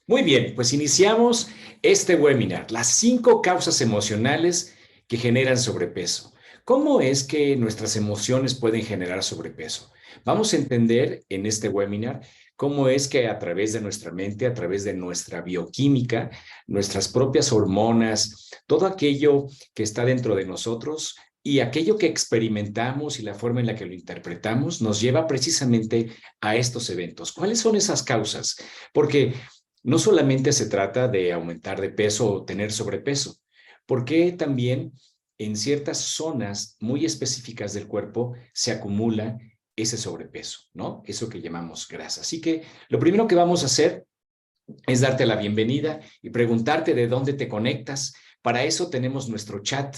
Muy bien, pues iniciamos este webinar, las 5 causas emocionales que generan sobrepeso. ¿Cómo es que nuestras emociones pueden generar sobrepeso? Vamos a entender en este webinar cómo es que a través de nuestra mente, a través de nuestra bioquímica, nuestras propias hormonas, todo aquello que está dentro de nosotros y aquello que experimentamos y la forma en la que lo interpretamos nos lleva precisamente a estos eventos. ¿Cuáles son esas causas? Porque no solamente se trata de aumentar de peso o tener sobrepeso, porque también en ciertas zonas muy específicas del cuerpo se acumula ese sobrepeso, ¿no? Eso que llamamos grasa. Así que lo primero que vamos a hacer es darte la bienvenida y preguntarte de dónde te conectas. Para eso tenemos nuestro chat.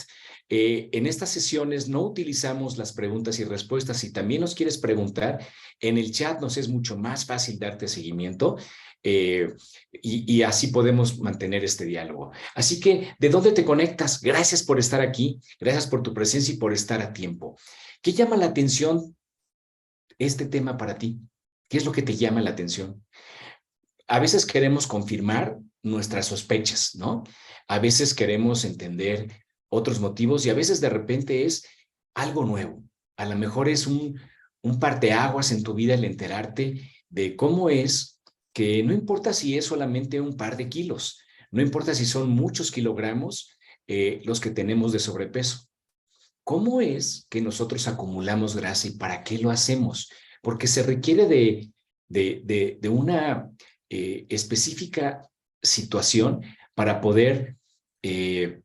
En estas sesiones no utilizamos las preguntas y respuestas. Si también nos quieres preguntar, en el chat nos es mucho más fácil darte seguimiento y así podemos mantener este diálogo. Así que, ¿de dónde te conectas? Gracias por estar aquí, gracias por tu presencia y por estar a tiempo. ¿Qué llama la atención este tema para ti? ¿Qué es lo que te llama la atención? A veces queremos confirmar nuestras sospechas, ¿no? A veces queremos entender otros motivos y a veces de repente es algo nuevo. A lo mejor es un parteaguas en tu vida el enterarte de cómo es que no importa si es solamente un par de kilos, no importa si son muchos kilogramos los que tenemos de sobrepeso. ¿Cómo es que nosotros acumulamos grasa y para qué lo hacemos? Porque se requiere de una específica situación para poder eh,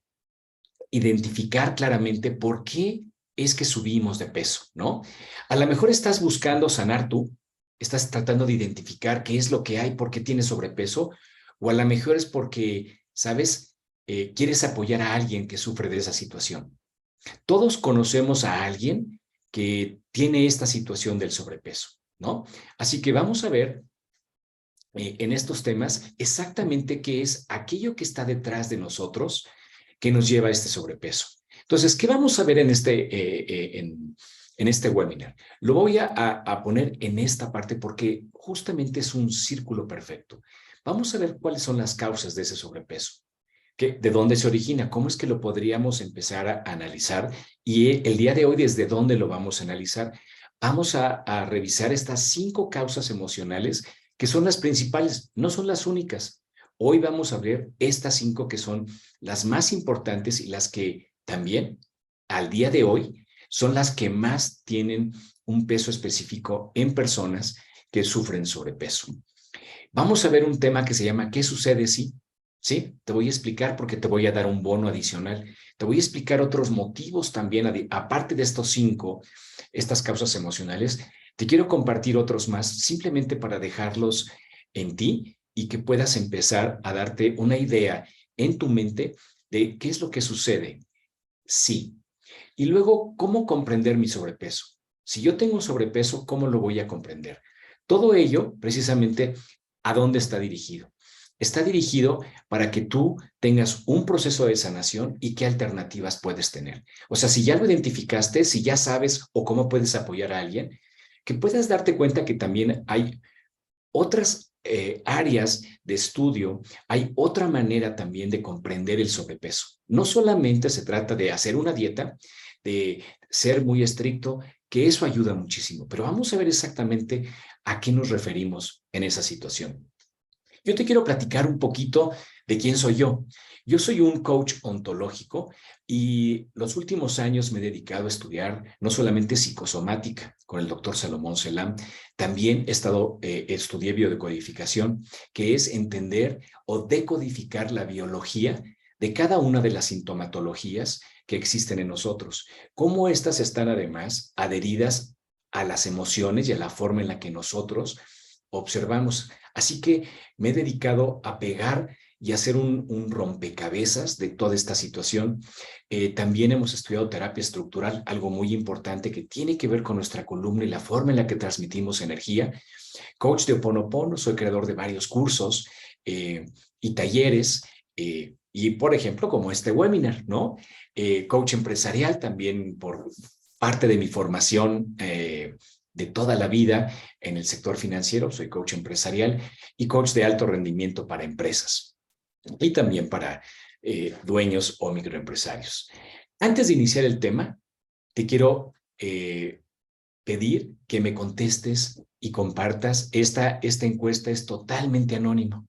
identificar claramente por qué es que subimos de peso, ¿no? A lo mejor estás buscando sanar tú, estás tratando de identificar qué es lo que hay, por qué tienes sobrepeso, o a lo mejor es porque, ¿sabes? Quieres apoyar a alguien que sufre de esa situación. Todos conocemos a alguien que tiene esta situación del sobrepeso, ¿no? Así que vamos a ver en estos temas exactamente qué es aquello que está detrás de nosotros que nos lleva a este sobrepeso. Entonces, ¿qué vamos a ver en este webinar? Lo voy a poner en esta parte porque justamente es un círculo perfecto. Vamos a ver cuáles son las causas de ese sobrepeso. ¿De dónde se origina? ¿Cómo es que lo podríamos empezar a analizar? Y el día de hoy, ¿desde dónde lo vamos a analizar? Vamos a revisar estas 5 causas emocionales que son las principales, no son las únicas. Hoy vamos a ver estas 5 que son las más importantes y las que también al día de hoy son las que más tienen un peso específico en personas que sufren sobrepeso. Vamos a ver un tema que se llama ¿qué sucede si? Sí, te voy a explicar porque te voy a dar un bono adicional. Te voy a explicar otros motivos también, aparte de estos 5, estas causas emocionales. Te quiero compartir otros más simplemente para dejarlos en ti y que puedas empezar a darte una idea en tu mente de qué es lo que sucede. Sí. Y luego, ¿cómo comprender mi sobrepeso? Si yo tengo sobrepeso, ¿cómo lo voy a comprender? Todo ello, precisamente, ¿a dónde está dirigido? Está dirigido para que tú tengas un proceso de sanación y qué alternativas puedes tener. O sea, si ya lo identificaste, si ya sabes o cómo puedes apoyar a alguien, que puedas darte cuenta que también hay otras áreas de estudio, hay otra manera también de comprender el sobrepeso. No solamente se trata de hacer una dieta, de ser muy estricto, que eso ayuda muchísimo, pero vamos a ver exactamente a qué nos referimos en esa situación. Yo te quiero platicar un poquito de quién soy yo. Yo soy un coach ontológico y los últimos años me he dedicado a estudiar no solamente psicosomática con el doctor Salomón Selam, también estudié biodecodificación, que es entender o decodificar la biología de cada una de las sintomatologías que existen en nosotros, cómo éstas están además adheridas a las emociones y a la forma en la que nosotros observamos. Así que me he dedicado a pegar y hacer un rompecabezas de toda esta situación. También hemos estudiado terapia estructural, algo muy importante que tiene que ver con nuestra columna y la forma en la que transmitimos energía. Coach de Ho Oponopono, soy creador de varios cursos y talleres, y por ejemplo, como este webinar, ¿no? Coach empresarial también por parte de mi formación de toda la vida en el sector financiero, soy coach empresarial y coach de alto rendimiento para empresas y también para dueños o microempresarios. Antes de iniciar el tema, te quiero pedir que me contestes y compartas. Esta encuesta es totalmente anónima.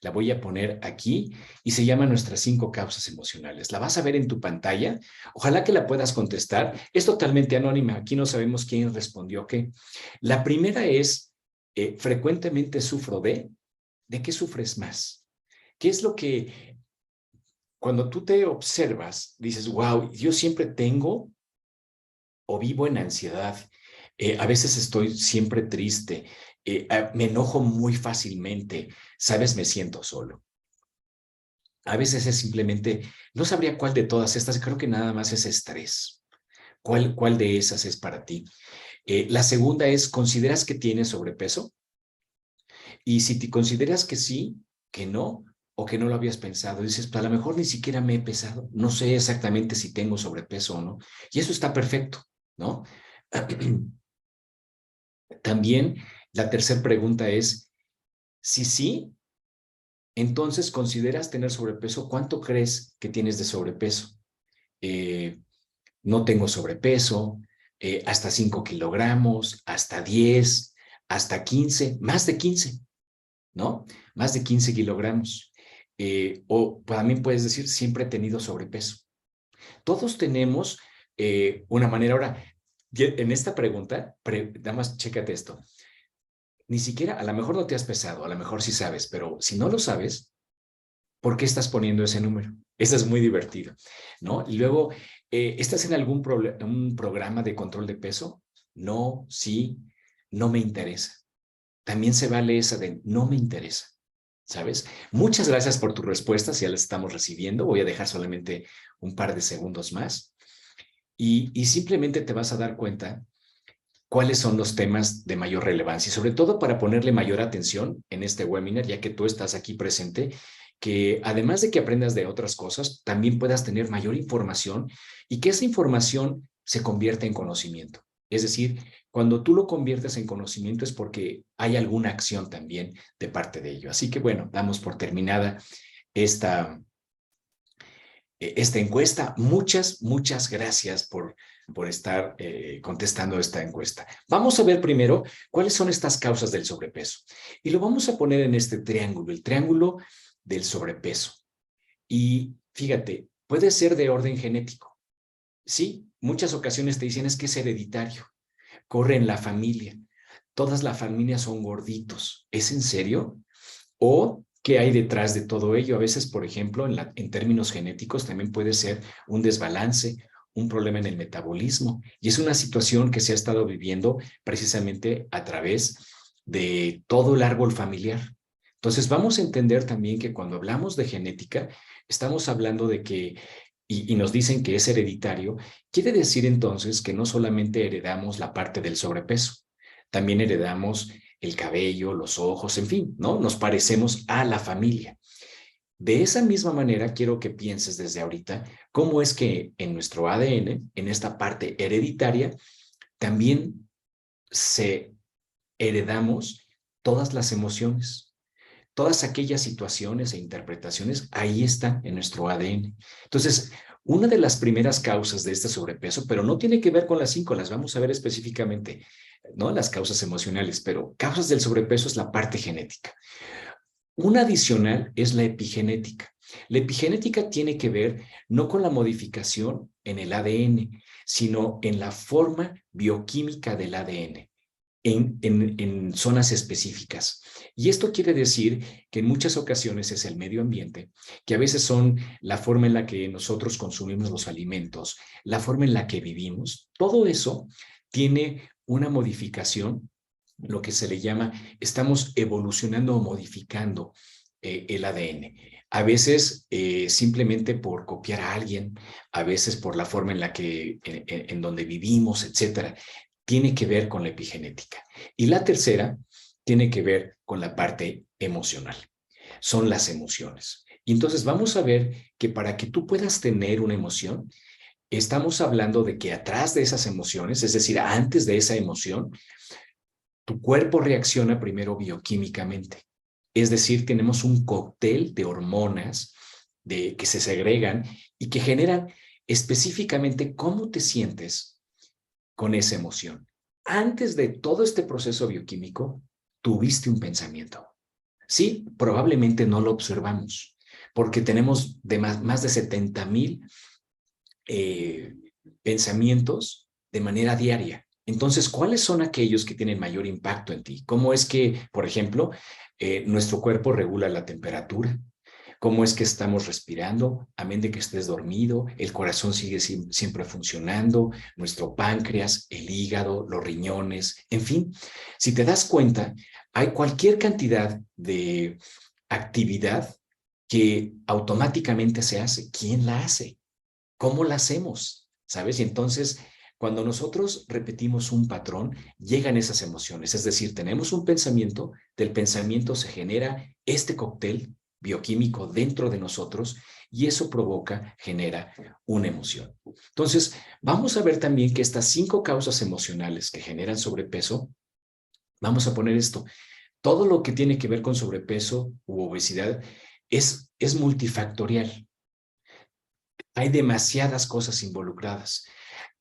La voy a poner aquí y se llama Nuestras 5 causas emocionales. La vas a ver en tu pantalla. Ojalá que la puedas contestar. Es totalmente anónima. Aquí no sabemos quién respondió qué. La primera es, frecuentemente sufro ¿de qué sufres más? ¿Qué es lo que, cuando tú te observas, dices, wow, yo siempre tengo o vivo en ansiedad? A veces estoy siempre triste, me enojo muy fácilmente, sabes, me siento solo. A veces es simplemente, no sabría cuál de todas estas, creo que nada más es estrés. ¿Cuál de esas es para ti? La segunda es, ¿consideras que tienes sobrepeso? Y si te consideras que sí, que no, o que no lo habías pensado, dices, pues a lo mejor ni siquiera me he pesado, no sé exactamente si tengo sobrepeso o no. Y eso está perfecto, ¿no? También la tercera pregunta es, si sí, entonces consideras tener sobrepeso, ¿cuánto crees que tienes de sobrepeso? Eh, no tengo sobrepeso, hasta 5 kilogramos, hasta 10, hasta 15, más de 15, ¿no? Más de 15 kilogramos. O también puedes decir, siempre he tenido sobrepeso. Todos tenemos una manera. Ahora, en esta pregunta, nada más chécate esto. Ni siquiera, a lo mejor no te has pesado, a lo mejor sí sabes, pero si no lo sabes, ¿por qué estás poniendo ese número? Eso es muy divertido, ¿no? Y luego, ¿estás en algún un programa de control de peso? No, sí, no me interesa. También se vale esa de no me interesa, ¿sabes? Muchas gracias por tus respuestas, ya las estamos recibiendo. Voy a dejar solamente un par de segundos más y simplemente te vas a dar cuenta cuáles son los temas de mayor relevancia y sobre todo para ponerle mayor atención en este webinar, ya que tú estás aquí presente, que además de que aprendas de otras cosas, también puedas tener mayor información y que esa información se convierta en conocimiento. Es decir, cuando tú lo conviertes en conocimiento es porque hay alguna acción también de parte de ello. Así que bueno, damos por terminada esta, esta encuesta. Muchas gracias por estar contestando esta encuesta. Vamos a ver primero cuáles son estas causas del sobrepeso. Y lo vamos a poner en este triángulo, el triángulo del sobrepeso. Y fíjate, puede ser de orden genético. Sí, muchas ocasiones te dicen es que es hereditario, corre en la familia. Todas las familias son gorditos. ¿Es en serio? ¿O qué hay detrás de todo ello? A veces, por ejemplo, en términos genéticos también puede ser un desbalance, un problema en el metabolismo. Y es una situación que se ha estado viviendo precisamente a través de todo el árbol familiar. Entonces, vamos a entender también que cuando hablamos de genética, estamos hablando de que, y nos dicen que es hereditario, quiere decir entonces que no solamente heredamos la parte del sobrepeso, también heredamos el cabello, los ojos, en fin, ¿no? Nos parecemos a la familia. De esa misma manera, quiero que pienses desde ahorita cómo es que en nuestro ADN, en esta parte hereditaria, también se heredamos todas las emociones, todas aquellas situaciones e interpretaciones, ahí están en nuestro ADN. Entonces, una de las primeras causas de este sobrepeso, pero no tiene que ver con las 5, las vamos a ver específicamente, ¿no? Las causas emocionales, pero causas del sobrepeso es la parte genética. Una adicional es la epigenética. La epigenética tiene que ver no con la modificación en el ADN, sino en la forma bioquímica del ADN. En zonas específicas. Y esto quiere decir que en muchas ocasiones es el medio ambiente, que a veces son la forma en la que nosotros consumimos los alimentos, la forma en la que vivimos, todo eso tiene una modificación, lo que se le llama, estamos evolucionando o modificando el ADN. A veces simplemente por copiar a alguien, a veces por la forma en la que, en donde vivimos, etcétera. Tiene que ver con la epigenética. Y la tercera tiene que ver con la parte emocional. Son las emociones. Y entonces vamos a ver que para que tú puedas tener una emoción, estamos hablando de que atrás de esas emociones, es decir, antes de esa emoción, tu cuerpo reacciona primero bioquímicamente. Es decir, tenemos un cóctel de hormonas que se segregan y que generan específicamente cómo te sientes con esa emoción. Antes de todo este proceso bioquímico, tuviste un pensamiento. Sí, probablemente no lo observamos, porque tenemos más de 70,000 eh, pensamientos de manera diaria. Entonces, ¿cuáles son aquellos que tienen mayor impacto en ti? ¿Cómo es que, por ejemplo, nuestro cuerpo regula la temperatura? ¿Cómo es que estamos respirando? A menos de que estés dormido, el corazón sigue siempre funcionando, nuestro páncreas, el hígado, los riñones, en fin. Si te das cuenta, hay cualquier cantidad de actividad que automáticamente se hace. ¿Quién la hace? ¿Cómo la hacemos? ¿Sabes? Y entonces, cuando nosotros repetimos un patrón, llegan esas emociones. Es decir, tenemos un pensamiento, del pensamiento se genera este cóctel bioquímico dentro de nosotros y eso provoca, genera una emoción. Entonces, vamos a ver también que estas 5 causas emocionales que generan sobrepeso, vamos a poner esto, todo lo que tiene que ver con sobrepeso u obesidad es multifactorial. Hay demasiadas cosas involucradas.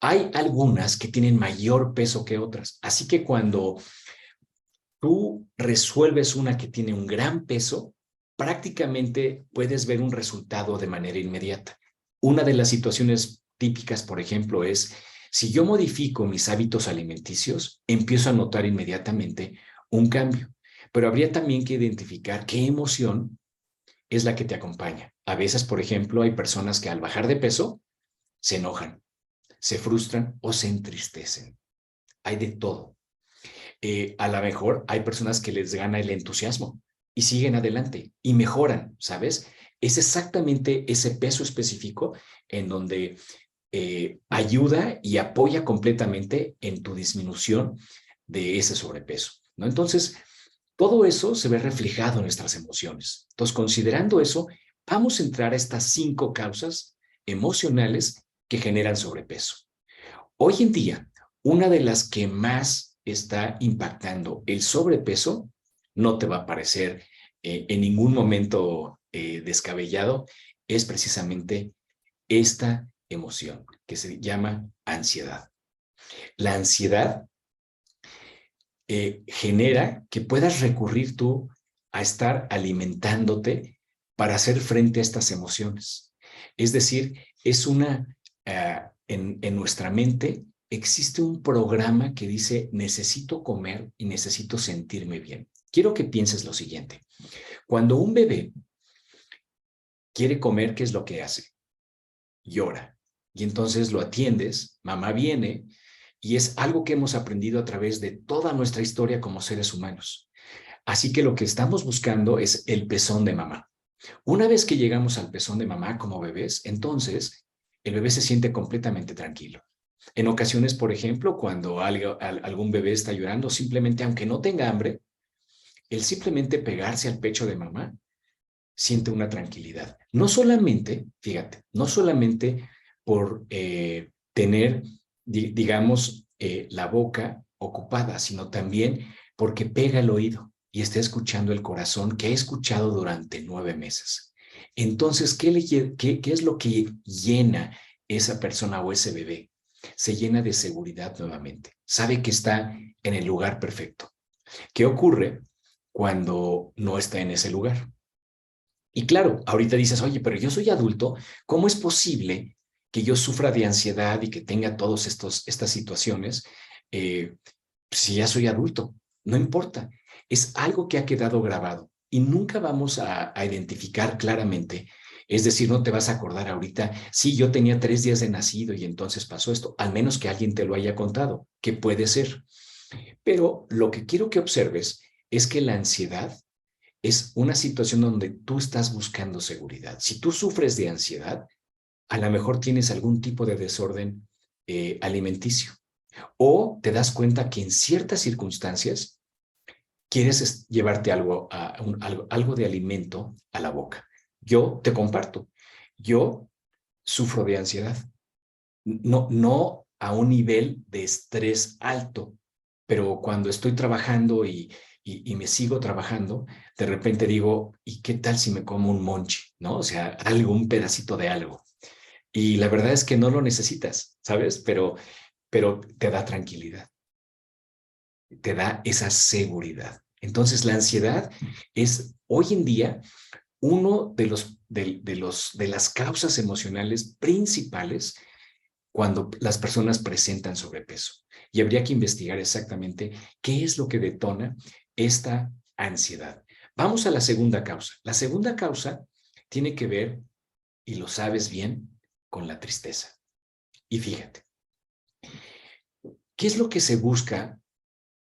Hay algunas que tienen mayor peso que otras. Así que cuando tú resuelves una que tiene un gran peso, prácticamente puedes ver un resultado de manera inmediata. Una de las situaciones típicas, por ejemplo, es si yo modifico mis hábitos alimenticios, empiezo a notar inmediatamente un cambio. Pero habría también que identificar qué emoción es la que te acompaña. A veces, por ejemplo, hay personas que al bajar de peso se enojan, se frustran o se entristecen. Hay de todo. A lo mejor hay personas que les gana el entusiasmo y siguen adelante y mejoran, ¿sabes? Es exactamente ese peso específico en donde ayuda y apoya completamente en tu disminución de ese sobrepeso, ¿no? Entonces, todo eso se ve reflejado en nuestras emociones. Entonces, considerando eso, vamos a entrar a estas 5 causas emocionales que generan sobrepeso. Hoy en día, una de las que más está impactando el sobrepeso, no te va a parecer en ningún momento descabellado, es precisamente esta emoción que se llama ansiedad. La ansiedad genera que puedas recurrir tú a estar alimentándote para hacer frente a estas emociones. Es decir, es en nuestra mente existe un programa que dice necesito comer y necesito sentirme bien. Quiero que pienses lo siguiente. Cuando un bebé quiere comer, ¿qué es lo que hace? Llora. Y entonces lo atiendes, mamá viene, y es algo que hemos aprendido a través de toda nuestra historia como seres humanos. Así que lo que estamos buscando es el pezón de mamá. Una vez que llegamos al pezón de mamá como bebés, entonces el bebé se siente completamente tranquilo. En ocasiones, por ejemplo, cuando algún bebé está llorando, simplemente, aunque no tenga hambre, el simplemente pegarse al pecho de mamá siente una tranquilidad. No solamente, fíjate, no solamente por tener, digamos, la boca ocupada, sino también porque pega el oído y está escuchando el corazón que he escuchado durante 9 meses. Entonces, ¿qué es lo que llena esa persona o ese bebé? Se llena de seguridad nuevamente. Sabe que está en el lugar perfecto. ¿Qué ocurre cuando no está en ese lugar? Y claro, ahorita dices, oye, pero yo soy adulto, ¿cómo es posible que yo sufra de ansiedad y que tenga todas estas situaciones eh, si ya soy adulto? No importa, es algo que ha quedado grabado y nunca vamos a identificar claramente. Es decir, no te vas a acordar ahorita, sí, yo tenía 3 días de nacido y entonces pasó esto, al menos que alguien te lo haya contado, que puede ser. Pero lo que quiero que observes es que la ansiedad es una situación donde tú estás buscando seguridad. Si tú sufres de ansiedad, a lo mejor tienes algún tipo de desorden alimenticio o te das cuenta que en ciertas circunstancias quieres llevarte algo de alimento a la boca. Yo te comparto, yo sufro de ansiedad no a un nivel de estrés alto, pero cuando estoy trabajando y me sigo trabajando, de repente digo, ¿y qué tal si me como un monchi? ¿No? O sea, algo, un pedacito de algo. Y la verdad es que no lo necesitas, ¿sabes? Pero te da tranquilidad, te da esa seguridad. Entonces, la ansiedad es hoy en día uno de las causas emocionales principales cuando las personas presentan sobrepeso. Y habría que investigar exactamente qué es lo que detona esta ansiedad. Vamos a la segunda causa. La segunda causa tiene que ver, y lo sabes bien, con la tristeza. Y fíjate, ¿qué es lo que se busca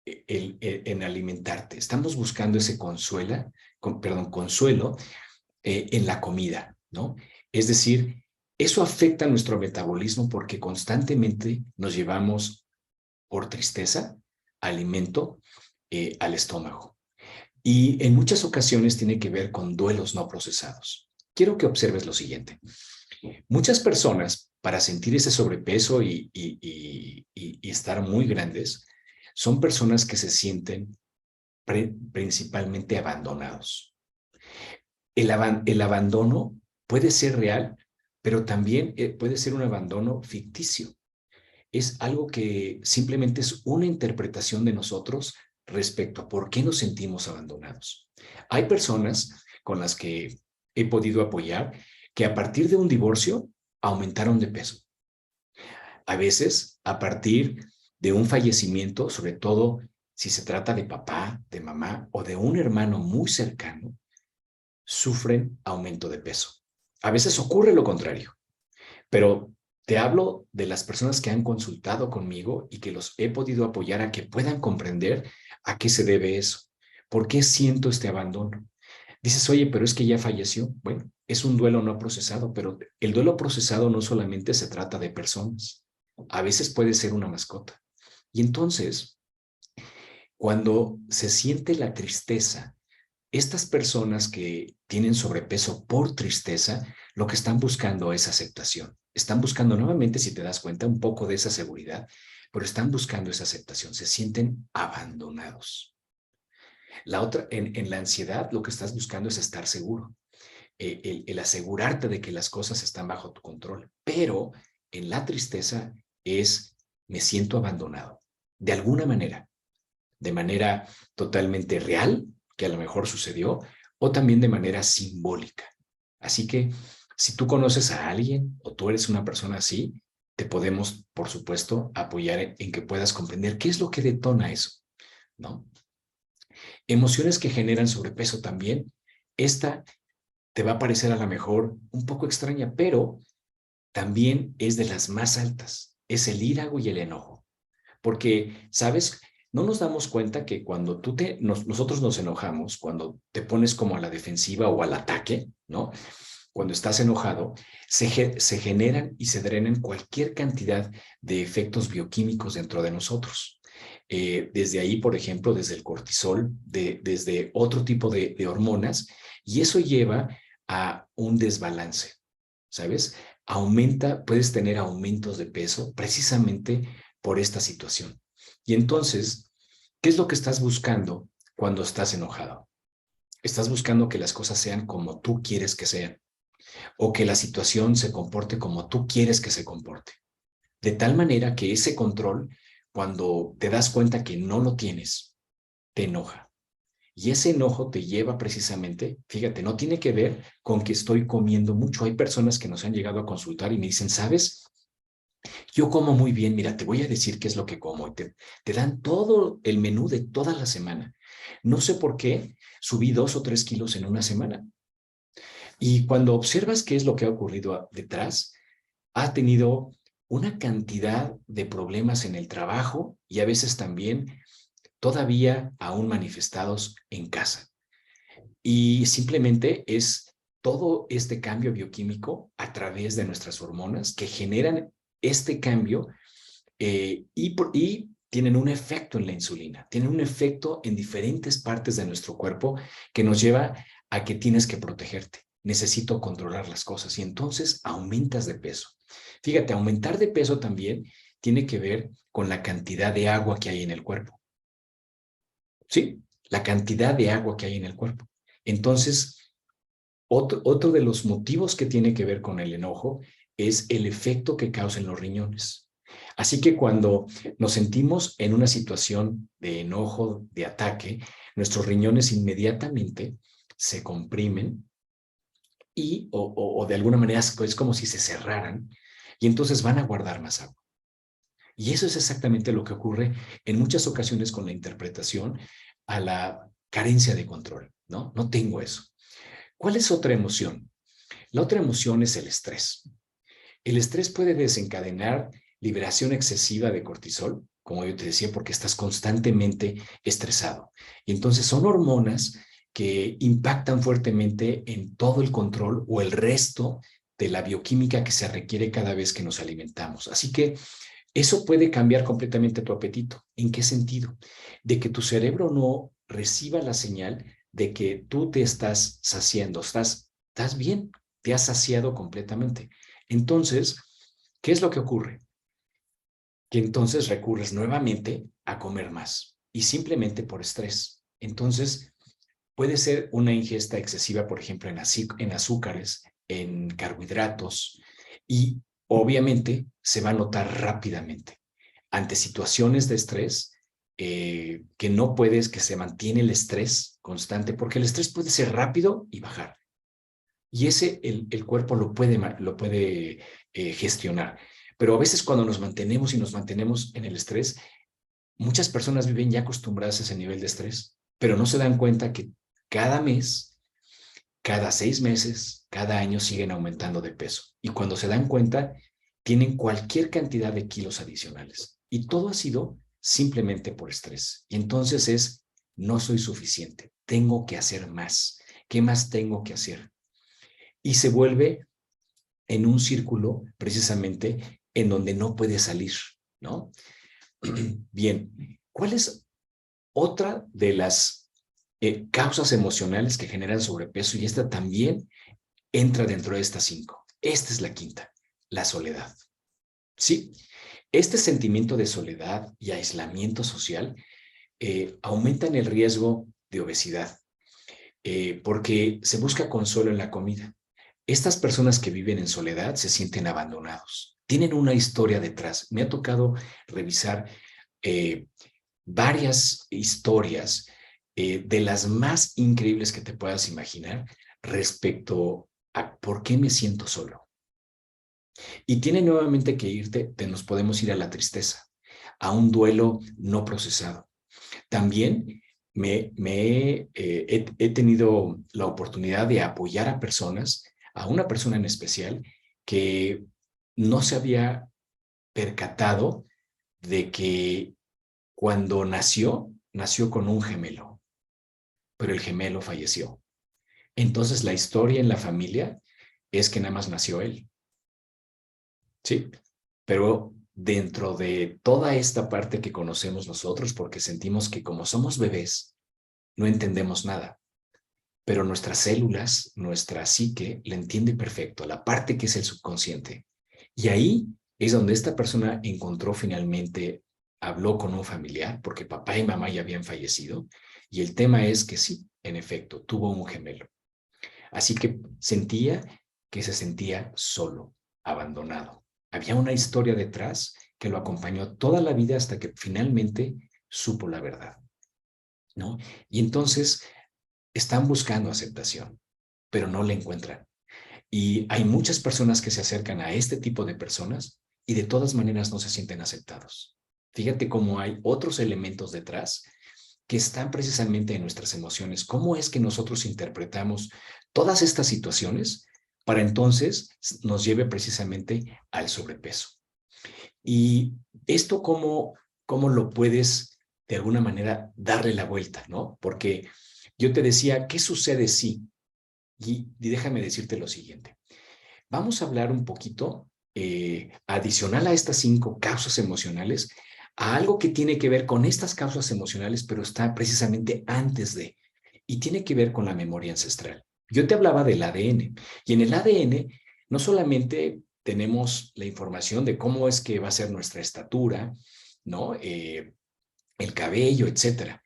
en alimentarte? Estamos buscando ese consuelo en la comida, ¿no? Es decir, eso afecta nuestro metabolismo porque constantemente nos llevamos por tristeza alimento al estómago. Y en muchas ocasiones tiene que ver con duelos no procesados. Quiero que observes lo siguiente. Muchas personas, para sentir ese sobrepeso y estar muy grandes, son personas que se sienten principalmente abandonados. El abandono puede ser real, pero también puede ser un abandono ficticio. Es algo que simplemente es una interpretación de nosotros respecto a por qué nos sentimos abandonados. Hay personas con las que he podido apoyar que a partir de un divorcio aumentaron de peso. A veces, a partir de un fallecimiento, sobre todo si se trata de papá, de mamá o de un hermano muy cercano, sufren aumento de peso. A veces ocurre lo contrario, pero te hablo de las personas que han consultado conmigo y que los he podido apoyar a que puedan comprender a qué se debe eso. ¿Por qué siento este abandono? Dices, oye, pero es que ya falleció. Bueno, es un duelo no procesado, pero el duelo procesado no solamente se trata de personas. A veces puede ser una mascota. Y entonces, cuando se siente la tristeza, estas personas que tienen sobrepeso por tristeza, lo que están buscando es aceptación. Están buscando nuevamente, si te das cuenta, un poco de esa seguridad, pero están buscando esa aceptación. Se sienten abandonados. La otra, en la ansiedad, lo que estás buscando es estar seguro, el asegurarte de que las cosas están bajo tu control. Pero en la tristeza es, me siento abandonado, de manera totalmente real, que a lo mejor sucedió, o también de manera simbólica. Así que si tú conoces a alguien o tú eres una persona así, te podemos, por supuesto, apoyar en que puedas comprender qué es lo que detona eso, ¿no? Emociones que generan sobrepeso también. Esta te va a parecer a lo mejor un poco extraña, pero también es de las más altas. Es el irago y el enojo. Porque, ¿sabes? No nos damos cuenta que cuando nosotros nos enojamos, cuando te pones como a la defensiva o al ataque, ¿no? Cuando estás enojado, se generan y se drenan cualquier cantidad de efectos bioquímicos dentro de nosotros. Desde ahí, por ejemplo, desde el cortisol, desde otro tipo de hormonas, y eso lleva a un desbalance, ¿sabes? Puedes tener aumentos de peso precisamente por esta situación. Y entonces, ¿qué es lo que estás buscando cuando estás enojado? Estás buscando que las cosas sean como tú quieres que sean o que la situación se comporte como tú quieres que se comporte. De tal manera que ese control, cuando te das cuenta que no lo tienes, te enoja. Y ese enojo te lleva precisamente, fíjate, no tiene que ver con que estoy comiendo mucho. Hay personas que nos han llegado a consultar y me dicen, ¿sabes? Yo como muy bien, mira, te voy a decir qué es lo que como. Y te dan todo el menú de toda la semana. No sé por qué subí 2 o 3 kilos en una semana. Y cuando observas qué es lo que ha ocurrido detrás, ha tenido una cantidad de problemas en el trabajo y a veces también todavía aún manifestados en casa. Y simplemente es todo este cambio bioquímico a través de nuestras hormonas que generan este cambio y tienen un efecto en la insulina, tienen un efecto en diferentes partes de nuestro cuerpo que nos lleva a que tienes que protegerte. necesito controlar las cosas y entonces aumentas de peso. Fíjate, aumentar de peso también tiene que ver con la cantidad de agua que hay en el cuerpo. ¿Sí? La cantidad de agua que hay en el cuerpo. Entonces, otro de los motivos que tiene que ver con el enojo es el efecto que causa en los riñones. Así que cuando nos sentimos en una situación de enojo, de ataque, nuestros riñones inmediatamente se comprimen o de alguna manera es como si se cerraran y entonces van a guardar más agua. Y eso es exactamente lo que ocurre en muchas ocasiones con la interpretación a la carencia de control, ¿no? No tengo eso. ¿Cuál es otra emoción? La otra emoción es el estrés. El estrés puede desencadenar liberación excesiva de cortisol, como yo te decía, porque estás constantemente estresado. Y entonces son hormonas que impactan fuertemente en todo el control o el resto de la bioquímica que se requiere cada vez que nos alimentamos. Así que eso puede cambiar completamente tu apetito. ¿En qué sentido? De que tu cerebro no reciba la señal de que tú te estás saciando, estás bien, te has saciado completamente. Entonces, ¿qué es lo que ocurre? Que entonces recurres nuevamente a comer más y simplemente por estrés. Entonces, puede ser una ingesta excesiva, por ejemplo, en azúcares, en carbohidratos y obviamente se va a notar rápidamente ante situaciones de estrés que no puedes, que se mantiene el estrés constante, porque el estrés puede ser rápido y bajar. Y ese el cuerpo lo puede gestionar. Pero a veces cuando nos mantenemos y nos mantenemos en el estrés, muchas personas viven ya acostumbradas a ese nivel de estrés, pero no se dan cuenta que cada mes, cada 6 meses, cada año siguen aumentando de peso. Y cuando se dan cuenta, tienen cualquier cantidad de kilos adicionales. Y todo ha sido simplemente por estrés. Y entonces no soy suficiente, tengo que hacer más. ¿Qué más tengo que hacer? Y se vuelve en un círculo precisamente en donde no puede salir, ¿no? Bien, ¿cuál es otra de las causas emocionales que generan sobrepeso? Y esta también entra dentro de estas 5. Esta es la quinta, la soledad. Sí, este sentimiento de soledad y aislamiento social aumentan el riesgo de obesidad porque se busca consuelo en la comida. Estas personas que viven en soledad se sienten abandonados. Tienen una historia detrás. Me ha tocado revisar eh, varias historias de las más increíbles que te puedas imaginar respecto a por qué me siento solo. Y tiene nuevamente que irte, nos podemos ir a la tristeza, a un duelo no procesado. También he tenido la oportunidad de apoyar a personas, a una persona en especial, que no se había percatado de que cuando nació con un gemelo, pero el gemelo falleció. Entonces la historia en la familia es que nada más nació él, ¿sí? Pero dentro de toda esta parte que conocemos nosotros, porque sentimos que como somos bebés, no entendemos nada, pero nuestras células, nuestra psique, la entiende perfecto, la parte que es el subconsciente. Y ahí es donde esta persona encontró finalmente, habló con un familiar, porque papá y mamá ya habían fallecido, y el tema es que sí, en efecto, tuvo un gemelo. Así que sentía que se sentía solo, abandonado. Había una historia detrás que lo acompañó toda la vida hasta que finalmente supo la verdad, ¿no? Y entonces están buscando aceptación, pero no la encuentran. Y hay muchas personas que se acercan a este tipo de personas y de todas maneras no se sienten aceptados. Fíjate cómo hay otros elementos detrás que están precisamente en nuestras emociones. ¿Cómo es que nosotros interpretamos todas estas situaciones para entonces nos lleve precisamente al sobrepeso? Y esto, ¿cómo lo puedes de alguna manera darle la vuelta, ¿no? Porque yo te decía, ¿qué sucede si? Y déjame decirte lo siguiente. Vamos a hablar un poquito, adicional a estas 5 causas emocionales, a algo que tiene que ver con estas causas emocionales, pero está precisamente antes de, y tiene que ver con la memoria ancestral. Yo te hablaba del ADN, y en el ADN no solamente tenemos la información de cómo es que va a ser nuestra estatura, ¿no? El cabello, etcétera,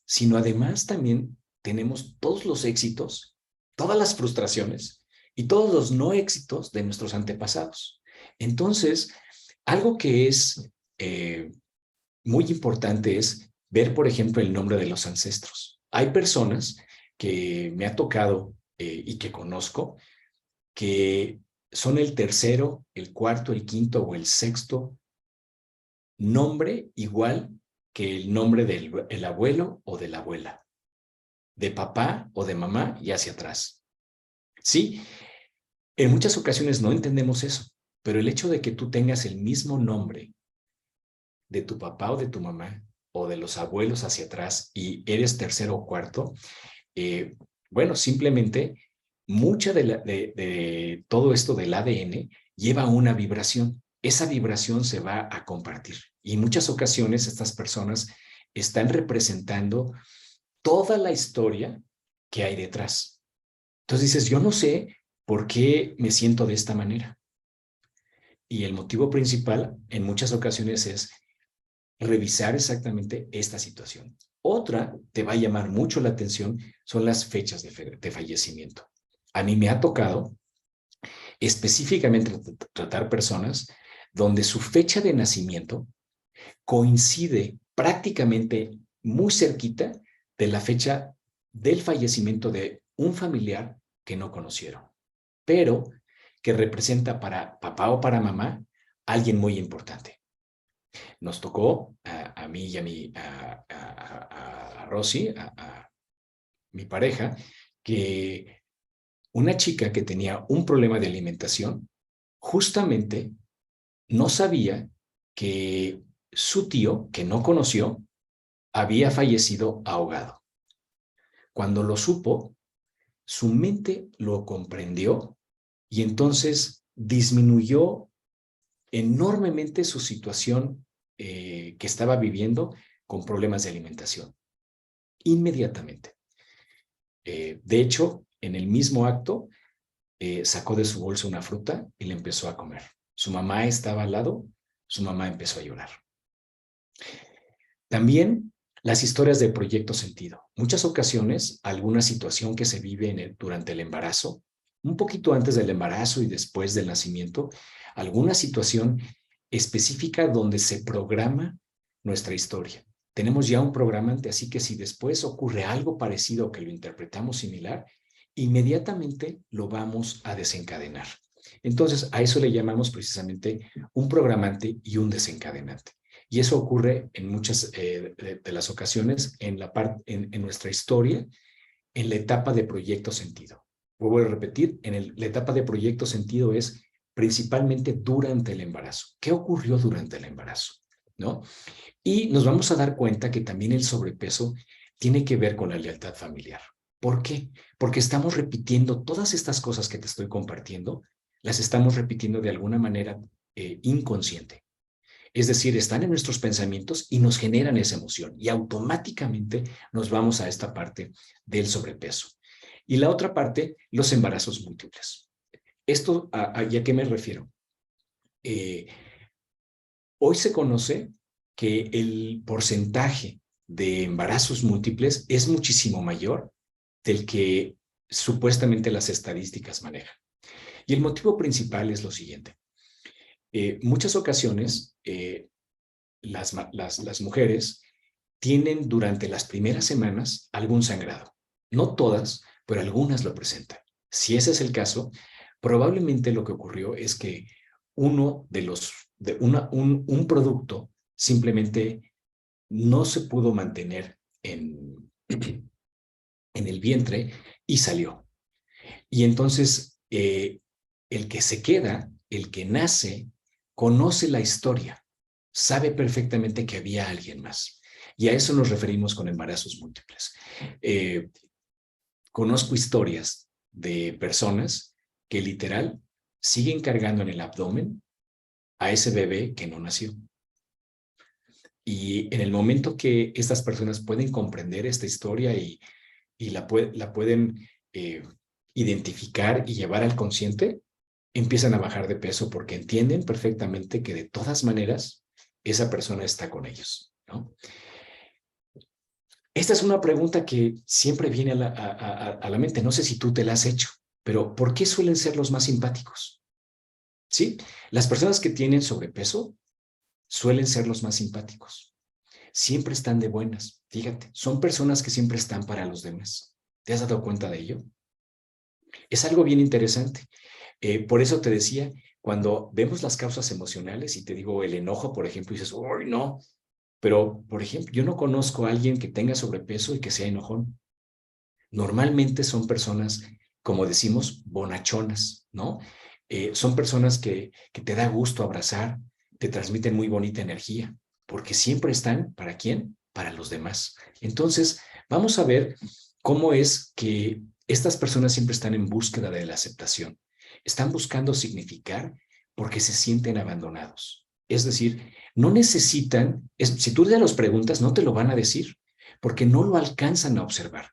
sino además también tenemos todos los éxitos, todas las frustraciones y todos los no éxitos de nuestros antepasados. Entonces, algo que es muy importante es ver, por ejemplo, el nombre de los ancestros. Hay personas que me ha tocado y que conozco que son el tercero, el cuarto, el quinto o el sexto nombre igual que el nombre del abuelo o de la abuela, de papá o de mamá y hacia atrás. Sí, en muchas ocasiones no entendemos eso, pero el hecho de que tú tengas el mismo nombre de tu papá o de tu mamá o de los abuelos hacia atrás y eres tercero o cuarto, eh, bueno, simplemente mucha de todo esto del ADN lleva una vibración. Esa vibración se va a compartir y en muchas ocasiones estas personas están representando toda la historia que hay detrás. Entonces dices, yo no sé por qué me siento de esta manera. Y el motivo principal en muchas ocasiones es revisar exactamente esta situación. Otra te va a llamar mucho la atención son las fechas de fallecimiento. A mí me ha tocado específicamente tratar personas donde su fecha de nacimiento coincide prácticamente muy cerquita de la fecha del fallecimiento de un familiar que no conocieron, pero que representa para papá o para mamá alguien muy importante. Nos tocó a mí y a Rosy, a mi pareja, que una chica que tenía un problema de alimentación justamente no sabía que su tío, que no conoció, había fallecido ahogado. Cuando lo supo, su mente lo comprendió y entonces disminuyó enormemente su situación que estaba viviendo con problemas de alimentación, inmediatamente. De hecho, en el mismo acto, sacó de su bolsa una fruta y le empezó a comer. Su mamá estaba al lado, su mamá empezó a llorar. También las historias de proyecto sentido. Muchas ocasiones, alguna situación que se vive durante el embarazo, un poquito antes del embarazo y después del nacimiento, alguna situación específica donde se programa nuestra historia. Tenemos ya un programante, así que si después ocurre algo parecido que lo interpretamos similar, inmediatamente lo vamos a desencadenar. Entonces, a eso le llamamos precisamente un programante y un desencadenante. Y eso ocurre en muchas de las ocasiones en nuestra historia, en la etapa de proyecto sentido. Vuelvo a repetir, la etapa de proyecto sentido es principalmente durante el embarazo. ¿Qué ocurrió durante el embarazo? ¿No? Y nos vamos a dar cuenta que también el sobrepeso tiene que ver con la lealtad familiar. ¿Por qué? Porque estamos repitiendo todas estas cosas que te estoy compartiendo, las estamos repitiendo de alguna manera inconsciente. Es decir, están en nuestros pensamientos y nos generan esa emoción y automáticamente nos vamos a esta parte del sobrepeso. Y la otra parte, los embarazos múltiples. ¿Esto a qué me refiero? Eh, Hoy se conoce que el porcentaje de embarazos múltiples es muchísimo mayor del que supuestamente las estadísticas manejan. Y el motivo principal es lo siguiente. Muchas ocasiones las mujeres tienen durante las primeras semanas algún sangrado. No todas, pero algunas lo presentan. Si ese es el caso, probablemente lo que ocurrió es que un producto simplemente no se pudo mantener en el vientre y salió. Y entonces el que se queda, el que nace, conoce la historia, sabe perfectamente que había alguien más. Y a eso nos referimos con embarazos múltiples. Eh, Conozco historias de personas que literal siguen cargando en el abdomen a ese bebé que no nació. Y en el momento que estas personas pueden comprender esta historia y la pueden identificar y llevar al consciente, empiezan a bajar de peso porque entienden perfectamente que de todas maneras esa persona está con ellos, ¿no? Esta es una pregunta que siempre viene a la mente. No sé si tú te la has hecho, pero ¿por qué suelen ser los más simpáticos? ¿Sí? Las personas que tienen sobrepeso suelen ser los más simpáticos. Siempre están de buenas. Fíjate, son personas que siempre están para los demás. ¿Te has dado cuenta de ello? Es algo bien interesante. Por eso te decía, cuando vemos las causas emocionales y te digo el enojo, por ejemplo, y dices, ¡ay, no! Pero, por ejemplo, yo no conozco a alguien que tenga sobrepeso y que sea enojón. Normalmente son personas, como decimos, bonachonas, ¿no? Son personas que te da gusto abrazar, te transmiten muy bonita energía, porque siempre están, ¿para quién? Para los demás. Entonces, vamos a ver cómo es que estas personas siempre están en búsqueda de la aceptación. Están buscando significar porque se sienten abandonados. Es decir, no necesitan, si tú ya los preguntas, no te lo van a decir, porque no lo alcanzan a observar.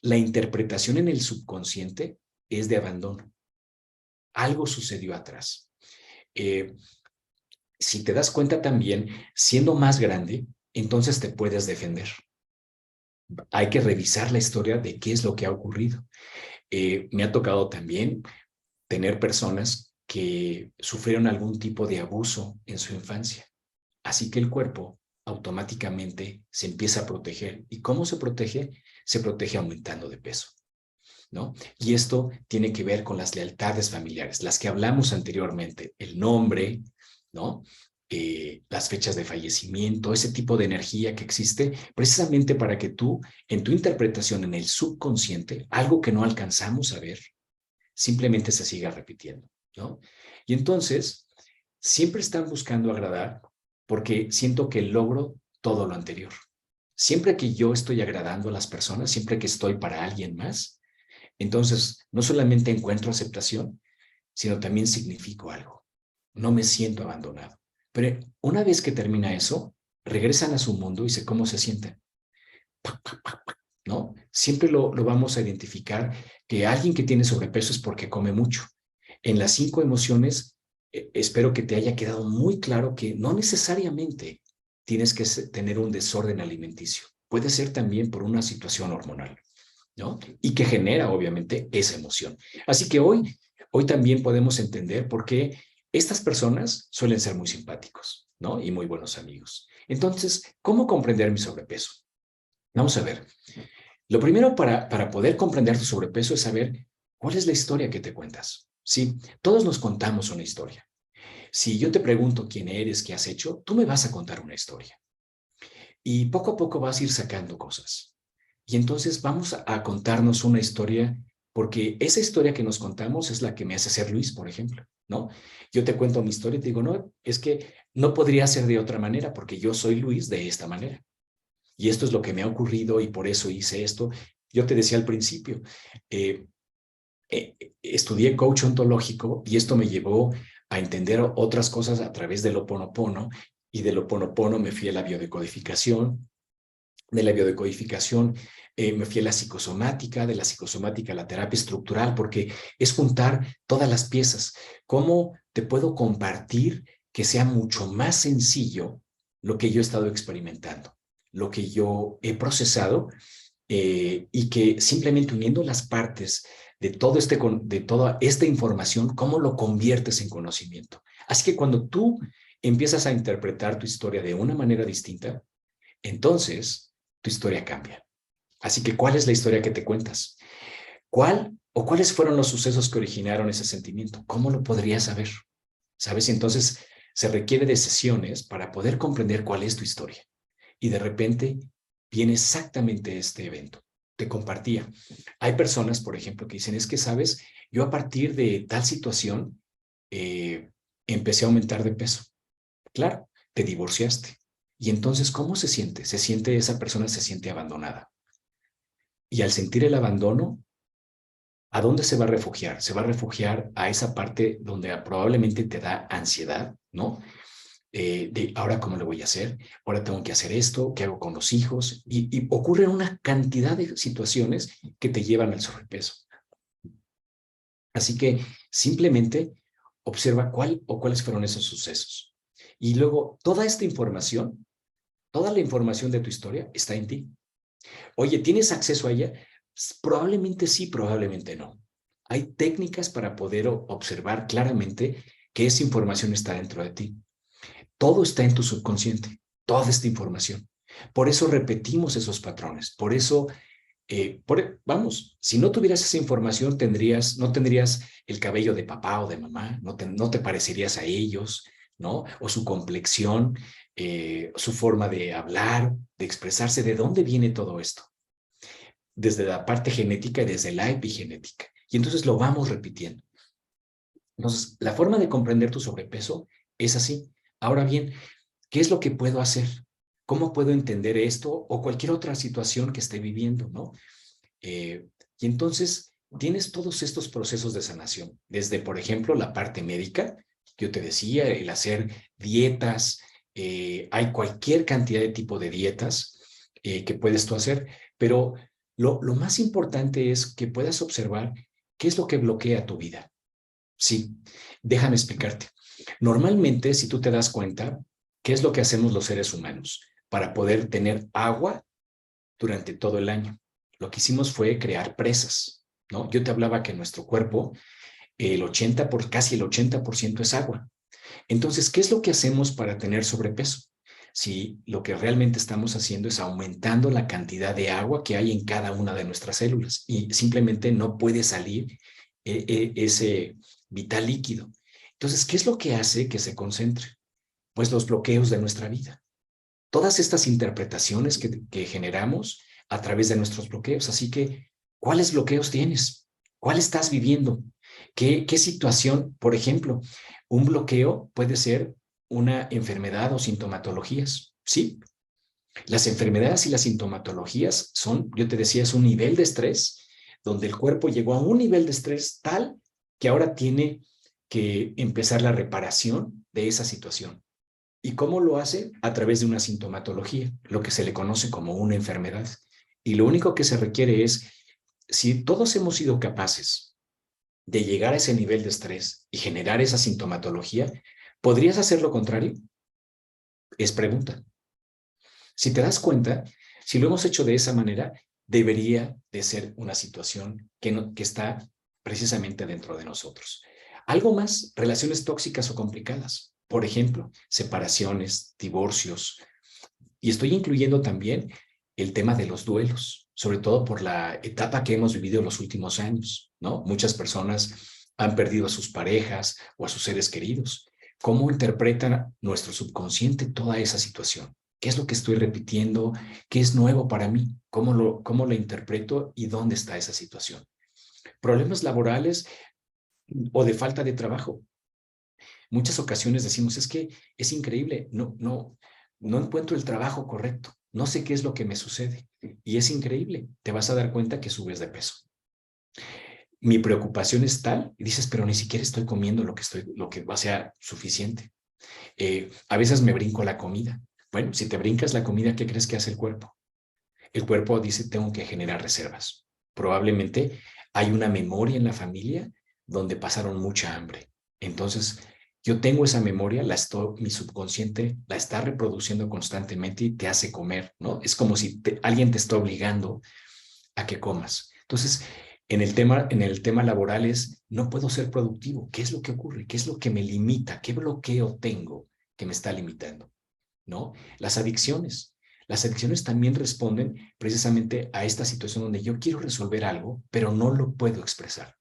La interpretación en el subconsciente es de abandono. Algo sucedió atrás. Eh, si te das cuenta también, siendo más grande, entonces te puedes defender. Hay que revisar la historia de qué es lo que ha ocurrido. Me ha tocado también tener personas que sufrieron algún tipo de abuso en su infancia. Así que el cuerpo automáticamente se empieza a proteger. ¿Y cómo se protege? Se protege aumentando de peso, ¿no? Y esto tiene que ver con las lealtades familiares, las que hablamos anteriormente, el nombre, ¿no? Las fechas de fallecimiento, ese tipo de energía que existe precisamente para que tú, en tu interpretación en el subconsciente, algo que no alcanzamos a ver, simplemente se siga repitiendo, ¿no? Y entonces, siempre están buscando agradar porque siento que logro todo lo anterior. Siempre que yo estoy agradando a las personas, siempre que estoy para alguien más, entonces no solamente encuentro aceptación, sino también significo algo. No me siento abandonado. Pero una vez que termina eso, regresan a su mundo y sé cómo se sienten, ¿no? Siempre lo vamos a identificar que alguien que tiene sobrepeso es porque come mucho. En las 5 emociones, espero que te haya quedado muy claro que no necesariamente tienes que tener un desorden alimenticio. Puede ser también por una situación hormonal, ¿no? Y que genera, obviamente, esa emoción. Así que hoy también podemos entender por qué estas personas suelen ser muy simpáticos, ¿no? Y muy buenos amigos. Entonces, ¿cómo comprender mi sobrepeso? Vamos a ver. Lo primero para poder comprender tu sobrepeso es saber cuál es la historia que te cuentas. Sí, todos nos contamos una historia. Si yo te pregunto quién eres, qué has hecho, tú me vas a contar una historia. Y poco a poco vas a ir sacando cosas. Y entonces vamos a contarnos una historia, porque esa historia que nos contamos es la que me hace ser Luis, por ejemplo, ¿no? Yo te cuento mi historia y te digo, no, es que no podría ser de otra manera, porque yo soy Luis de esta manera. Y esto es lo que me ha ocurrido y por eso hice esto. Yo te decía al principio, eh, estudié coach ontológico y esto me llevó a entender otras cosas a través del Ho Oponopono, y del Ho Oponopono me fui a la biodecodificación, de la biodecodificación me fui a la psicosomática, de la psicosomática a la terapia estructural, porque es juntar todas las piezas. ¿Cómo te puedo compartir que sea mucho más sencillo lo que yo he estado experimentando, lo que yo he procesado, y que simplemente uniendo las partes de toda esta información, cómo lo conviertes en conocimiento? Así que cuando tú empiezas a interpretar tu historia de una manera distinta, entonces tu historia cambia. Así que, ¿cuál es la historia que te cuentas? ¿Cuál o cuáles fueron los sucesos que originaron ese sentimiento? ¿Cómo lo podrías saber? ¿Sabes? Y entonces se requiere de sesiones para poder comprender cuál es tu historia. Y de repente viene exactamente este evento. Te compartía. Hay personas, por ejemplo, que dicen, es que, ¿sabes? Yo a partir de tal situación empecé a aumentar de peso. Claro, te divorciaste. Y entonces, ¿cómo se siente? Esa persona se siente abandonada. Y al sentir el abandono, ¿a dónde se va a refugiar? Se va a refugiar a esa parte donde probablemente te da ansiedad, ¿no? De ahora cómo lo voy a hacer, ahora tengo que hacer esto, ¿qué hago con los hijos? Y ocurre una cantidad de situaciones que te llevan al sobrepeso. Así que simplemente observa cuál o cuáles fueron esos sucesos. Y luego, toda esta información, toda la información de tu historia está en ti. Oye, ¿tienes acceso a ella? Probablemente sí, probablemente no. Hay técnicas para poder observar claramente que esa información está dentro de ti. Todo está en tu subconsciente, toda esta información. Por eso repetimos esos patrones. Por eso, vamos, si no tuvieras esa información, no tendrías el cabello de papá o de mamá, no te parecerías a ellos, ¿no? O su complexión, su forma de hablar, de expresarse. ¿De dónde viene todo esto? Desde la parte genética y desde la epigenética. Y entonces lo vamos repitiendo. Entonces, la forma de comprender tu sobrepeso es así. Ahora bien, ¿qué es lo que puedo hacer? ¿Cómo puedo entender esto o cualquier otra situación que esté viviendo, ¿no? Y entonces tienes todos estos procesos de sanación, desde, por ejemplo, la parte médica, que yo te decía, el hacer dietas, hay cualquier cantidad de tipo de dietas que puedes tú hacer, pero lo más importante es que puedas observar qué es lo que bloquea tu vida. Sí, déjame explicarte. Normalmente, si tú te das cuenta, ¿qué es lo que hacemos los seres humanos para poder tener agua durante todo el año? Lo que hicimos fue crear presas, ¿no? Yo te hablaba que nuestro cuerpo, casi el 80% es agua. Entonces, ¿qué es lo que hacemos para tener sobrepeso? Si lo que realmente estamos haciendo es aumentando la cantidad de agua que hay en cada una de nuestras células y simplemente no puede salir ese vital líquido. Entonces, ¿qué es lo que hace que se concentre? Pues los bloqueos de nuestra vida. Todas estas interpretaciones que generamos a través de nuestros bloqueos. Así que, ¿cuáles bloqueos tienes? ¿Cuál estás viviendo? ¿Qué situación? Por ejemplo, un bloqueo puede ser una enfermedad o sintomatologías. Sí, las enfermedades y las sintomatologías son, yo te decía, es un nivel de estrés donde el cuerpo llegó a un nivel de estrés tal que ahora tiene que empezar la reparación de esa situación. ¿Y cómo lo hace? A través de una sintomatología, lo que se le conoce como una enfermedad. Y lo único que se requiere es, si todos hemos sido capaces de llegar a ese nivel de estrés y generar esa sintomatología, ¿podrías hacer lo contrario? Es pregunta. Si te das cuenta, si lo hemos hecho de esa manera, debería de ser una situación que está precisamente dentro de nosotros. Algo más, relaciones tóxicas o complicadas. Por ejemplo, separaciones, divorcios. Y estoy incluyendo también el tema de los duelos, sobre todo por la etapa que hemos vivido en los últimos años, ¿no? Muchas personas han perdido a sus parejas o a sus seres queridos. ¿Cómo interpreta nuestro subconsciente toda esa situación? ¿Qué es lo que estoy repitiendo? ¿Qué es nuevo para mí? Cómo lo interpreto y dónde está esa situación? Problemas laborales o de falta de trabajo. Muchas ocasiones decimos, es que es increíble, no encuentro el trabajo correcto, no sé qué es lo que me sucede. Y es increíble, te vas a dar cuenta que subes de peso. Mi preocupación es tal, y dices, pero ni siquiera estoy comiendo lo que sea suficiente. A veces me brinco la comida. Bueno, si te brincas la comida, ¿qué crees que hace el cuerpo? El cuerpo dice, tengo que generar reservas. Probablemente hay una memoria en la familia donde pasaron mucha hambre. Entonces, yo tengo esa memoria, mi subconsciente la está reproduciendo constantemente y te hace comer, ¿no? Es como si alguien te está obligando a que comas. Entonces, en el tema laboral es, no puedo ser productivo. ¿Qué es lo que ocurre? ¿Qué es lo que me limita? ¿Qué bloqueo tengo que me está limitando? ¿No? Las adicciones. Las adicciones también responden precisamente a esta situación donde yo quiero resolver algo, pero no lo puedo expresar,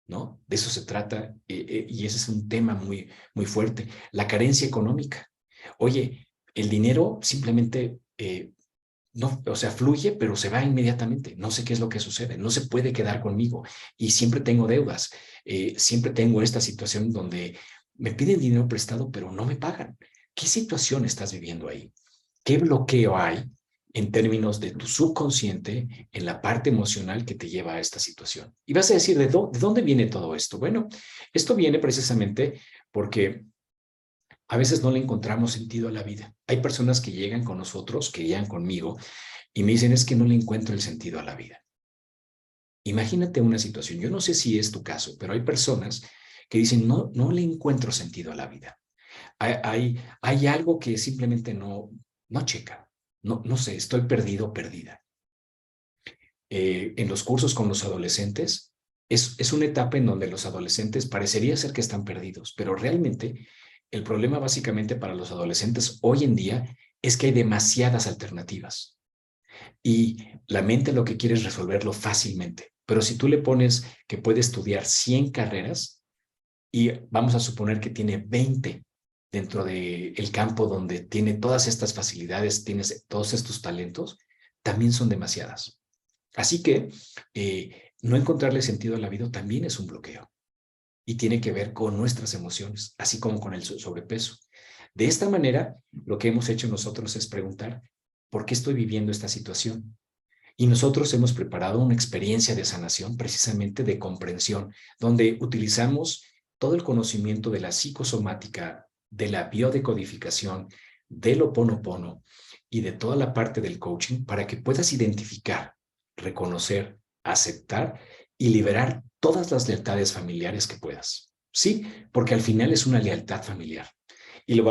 ¿no? De eso se trata y ese es un tema muy, muy fuerte. La carencia económica. Oye, el dinero simplemente no, o sea, fluye, pero se va inmediatamente. No sé qué es lo que sucede. No se puede quedar conmigo y siempre tengo deudas. Siempre tengo esta situación donde me piden dinero prestado, pero no me pagan. ¿Qué situación estás viviendo ahí? ¿Qué bloqueo hay en términos de tu subconsciente en la parte emocional que te lleva a esta situación? Y vas a decir, ¿de dónde viene todo esto? Bueno, esto viene precisamente porque a veces no le encontramos sentido a la vida. Hay personas que llegan con nosotros, que llegan conmigo, y me dicen, es que no le encuentro el sentido a la vida. Imagínate una situación, yo no sé si es tu caso, pero hay personas que dicen, no, no le encuentro sentido a la vida. Hay algo que simplemente no checa. No, no sé, estoy perdido, perdida. En los cursos con los adolescentes, es una etapa en donde los adolescentes parecería ser que están perdidos, pero realmente el problema básicamente para los adolescentes hoy en día es que hay demasiadas alternativas y la mente lo que quiere es resolverlo fácilmente. Pero si tú le pones que puede estudiar 100 carreras y vamos a suponer que tiene 20 dentro del campo donde tiene todas estas facilidades, tienes todos estos talentos, también son demasiadas. Así que no encontrarle sentido a la vida también es un bloqueo y tiene que ver con nuestras emociones, así como con el sobrepeso. De esta manera, lo que hemos hecho nosotros es preguntar, ¿por qué estoy viviendo esta situación? Y nosotros hemos preparado una experiencia de sanación, precisamente de comprensión, donde utilizamos todo el conocimiento de la psicosomática, de la biodecodificación, del Ho'oponopono y de toda la parte del coaching para que puedas identificar, reconocer, aceptar y liberar todas las lealtades familiares que puedas. Sí, porque al final es una lealtad familiar. Y lo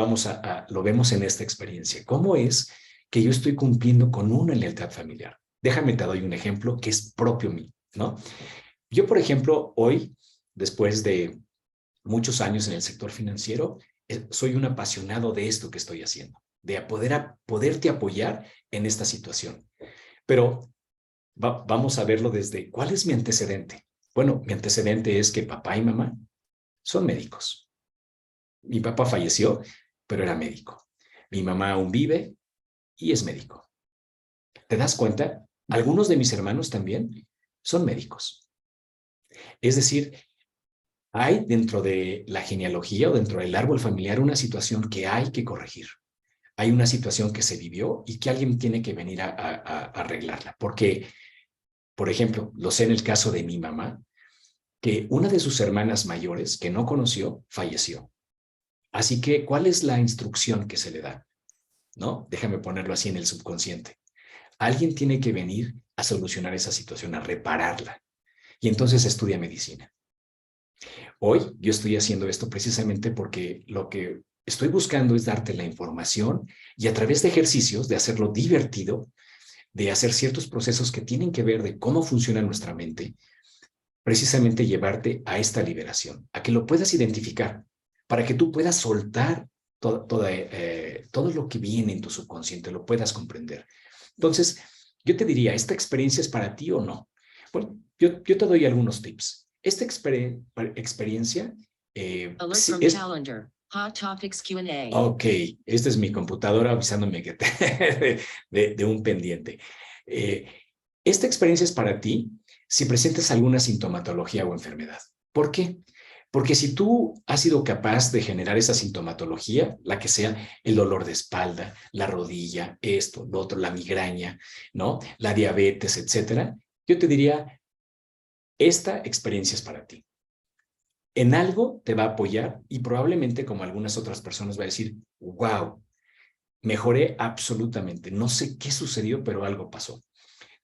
vemos en esta experiencia. ¿Cómo es que yo estoy cumpliendo con una lealtad familiar? Déjame te doy un ejemplo que es propio mío, ¿no? Yo, por ejemplo, hoy, después de muchos años en el sector financiero, soy un apasionado de esto que estoy haciendo, de poderte apoyar en esta situación. Pero vamos a verlo desde, ¿cuál es mi antecedente? Bueno, mi antecedente es que papá y mamá son médicos. Mi papá falleció, pero era médico. Mi mamá aún vive y es médico. ¿Te das cuenta? Algunos de mis hermanos también son médicos. Es decir, hay dentro de la genealogía o dentro del árbol familiar una situación que hay que corregir. Hay una situación que se vivió y que alguien tiene que venir a arreglarla. Porque, por ejemplo, lo sé en el caso de mi mamá, que una de sus hermanas mayores que no conoció falleció. Así que, ¿cuál es la instrucción que se le da? ¿No? Déjame ponerlo así en el subconsciente. Alguien tiene que venir a solucionar esa situación, a repararla. Y entonces estudia medicina. Hoy yo estoy haciendo esto precisamente porque lo que estoy buscando es darte la información y a través de ejercicios, de hacerlo divertido, de hacer ciertos procesos que tienen que ver de cómo funciona nuestra mente, precisamente llevarte a esta liberación, a que lo puedas identificar, para que tú puedas soltar todo lo que viene en tu subconsciente, lo puedas comprender. Entonces, yo te diría, ¿esta experiencia es para ti o no? Bueno, yo te doy algunos tips. Esta experiencia sí, es... Hot Topics Q&A. Ok, esta es mi computadora avisándome que de un pendiente. Esta experiencia es para ti si presentas alguna sintomatología o enfermedad. ¿Por qué? Porque si tú has sido capaz de generar esa sintomatología, la que sea el dolor de espalda, la rodilla, esto, lo otro, la migraña, ¿no? La diabetes, etcétera, yo te diría, esta experiencia es para ti. En algo te va a apoyar y probablemente, como algunas otras personas, va a decir, wow, mejoré absolutamente. No sé qué sucedió, pero algo pasó.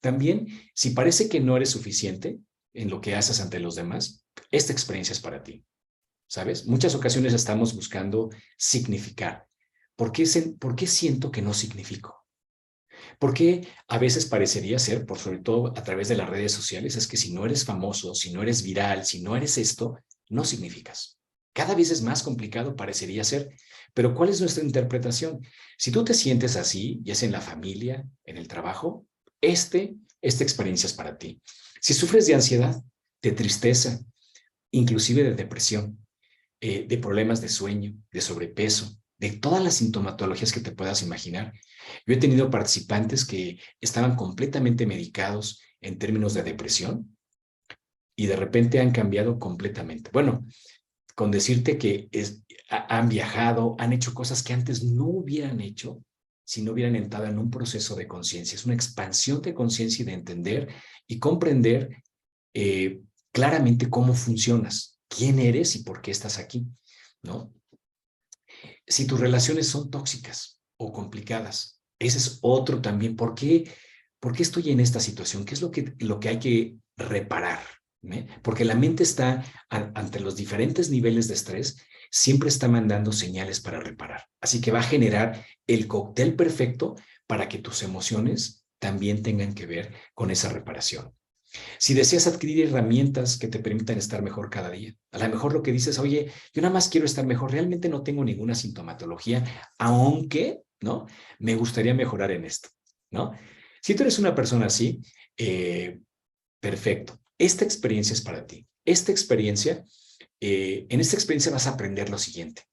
También, si parece que no eres suficiente en lo que haces ante los demás, esta experiencia es para ti. ¿Sabes? Muchas ocasiones estamos buscando significar. ¿Por qué siento que no significo? Porque a veces parecería ser, por sobre todo a través de las redes sociales, es que si no eres famoso, si no eres viral, si no eres esto, no significas. Cada vez es más complicado, parecería ser. Pero ¿cuál es nuestra interpretación? Si tú te sientes así, ya sea en la familia, en el trabajo, esta experiencia es para ti. Si sufres de ansiedad, de tristeza, inclusive de depresión, de problemas de sueño, de sobrepeso, de todas las sintomatologías que te puedas imaginar. Yo he tenido participantes que estaban completamente medicados en términos de depresión y de repente han cambiado completamente. Bueno, con decirte que han viajado, han hecho cosas que antes no hubieran hecho si no hubieran entrado en un proceso de conciencia. Es una expansión de conciencia y de entender y comprender claramente cómo funcionas, quién eres y por qué estás aquí, ¿no? Si tus relaciones son tóxicas o complicadas, ese es otro también. ¿Por qué estoy en esta situación? ¿Qué es lo que hay que reparar, ¿eh? Porque la mente está ante los diferentes niveles de estrés, siempre está mandando señales para reparar. Así que va a generar el cóctel perfecto para que tus emociones también tengan que ver con esa reparación. Si deseas adquirir herramientas que te permitan estar mejor cada día, a lo mejor lo que dices, oye, yo nada más quiero estar mejor, realmente no tengo ninguna sintomatología, aunque, ¿no? Me gustaría mejorar en esto, ¿no? Si tú eres una persona así, eh, perfecto. Esta experiencia es para ti. En esta experiencia vas a aprender lo siguiente.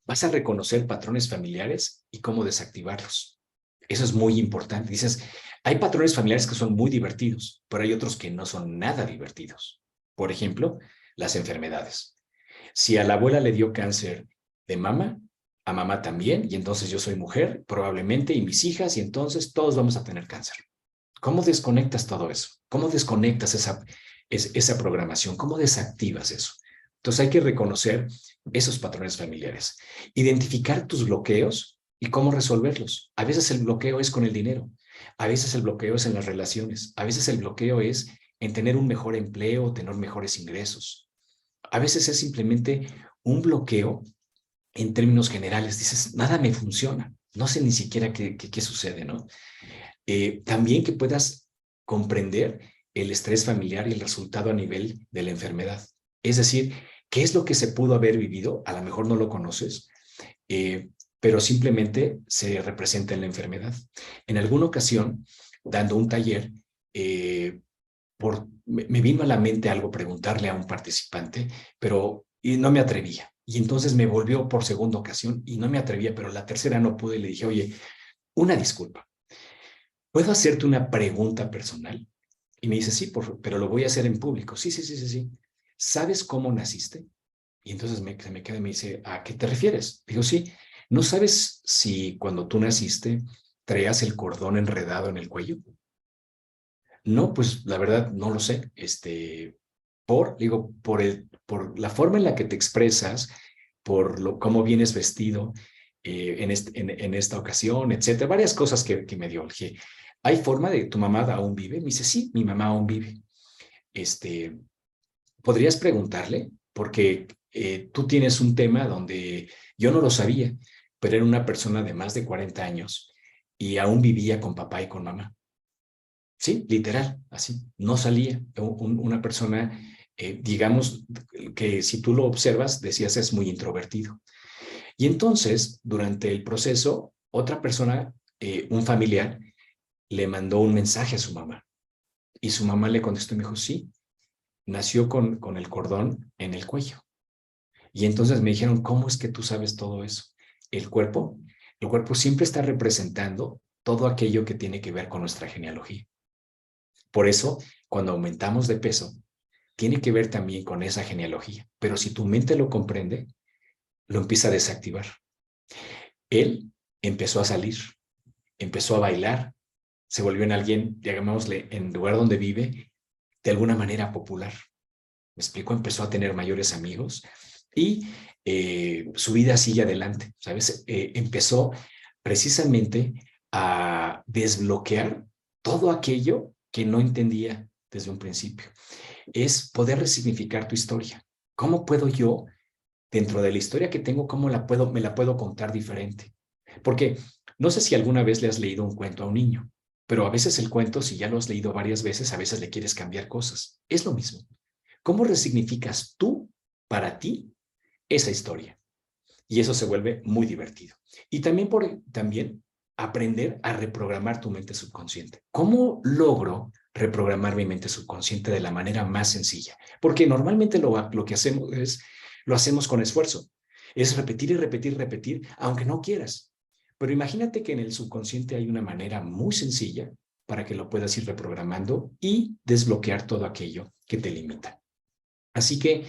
Vas a reconocer patrones familiares y cómo desactivarlos. Eso es muy importante. Dices, hay patrones familiares que son muy divertidos, pero hay otros que no son nada divertidos. Por ejemplo, las enfermedades. Si a la abuela le dio cáncer de mama, a mamá también, y entonces yo soy mujer, probablemente, y mis hijas, y entonces todos vamos a tener cáncer. ¿Cómo desconectas todo eso? ¿Cómo desconectas esa programación? ¿Cómo desactivas eso? Entonces hay que reconocer esos patrones familiares, identificar tus bloqueos y cómo resolverlos. A veces el bloqueo es con el dinero, a veces el bloqueo es en las relaciones, a veces el bloqueo es en tener un mejor empleo, tener mejores ingresos. A veces es simplemente un bloqueo en términos generales. Dices, nada me funciona, no sé ni siquiera qué sucede, ¿no? También que puedas comprender el estrés familiar y el resultado a nivel de la enfermedad. Es decir, ¿qué es lo que se pudo haber vivido? A lo mejor no lo conoces, pero simplemente se representa en la enfermedad. En alguna ocasión, dando un taller, me vino a la mente algo, preguntarle a un participante, pero y no me atrevía. Y entonces me volvió por segunda ocasión y no me atrevía, pero la tercera no pude y le dije, oye, una disculpa. ¿Puedo hacerte una pregunta personal? Y me dice, sí, pero lo voy a hacer en público. Sí, sí, sí, sí, sí. ¿Sabes cómo naciste? Y entonces se me queda y me dice, ¿a qué te refieres? Digo, sí, ¿no sabes si cuando tú naciste traías el cordón enredado en el cuello? No, pues la verdad no lo sé. Por la forma en la que te expresas, cómo vienes vestido en esta ocasión, etcétera, varias cosas que me dio. Dije, ¿hay forma de tu mamá aún vive? Me dice, sí, mi mamá aún vive. Este, ¿Podrías preguntarle? Porque tú tienes un tema donde yo no lo sabía, pero era una persona de más de 40 años y aún vivía con papá y con mamá. Sí, literal, así. No salía. Una persona, digamos, que si tú lo observas, decías es muy introvertido. Y entonces, durante el proceso, otra persona, un familiar, le mandó un mensaje a su mamá. Y su mamá le contestó y me dijo, sí, nació con el cordón en el cuello. Y entonces me dijeron, ¿cómo es que tú sabes todo eso? El cuerpo, el cuerpo siempre está representando todo aquello que tiene que ver con nuestra genealogía. Por eso, cuando aumentamos de peso, tiene que ver también con esa genealogía. Pero si tu mente lo comprende, lo empieza a desactivar. Él empezó a salir, empezó a bailar, se volvió en alguien, llamémosle, en el lugar donde vive, de alguna manera popular. Me explico, empezó a tener mayores amigos y su vida sigue adelante, ¿sabes? Empezó precisamente a desbloquear todo aquello que no entendía desde un principio. Es poder resignificar tu historia. ¿Cómo puedo yo, dentro de la historia que tengo, me la puedo contar diferente? Porque no sé si alguna vez le has leído un cuento a un niño, pero a veces el cuento, si ya lo has leído varias veces, a veces le quieres cambiar cosas. Es lo mismo. ¿Cómo resignificas tú, para ti, esa historia? Y eso se vuelve muy divertido. Y también aprender a reprogramar tu mente subconsciente. ¿Cómo logro reprogramar mi mente subconsciente de la manera más sencilla? Porque normalmente lo que hacemos lo hacemos con esfuerzo. Es repetir y repetir, repetir, aunque no quieras. Pero imagínate que en el subconsciente hay una manera muy sencilla para que lo puedas ir reprogramando y desbloquear todo aquello que te limita. Así que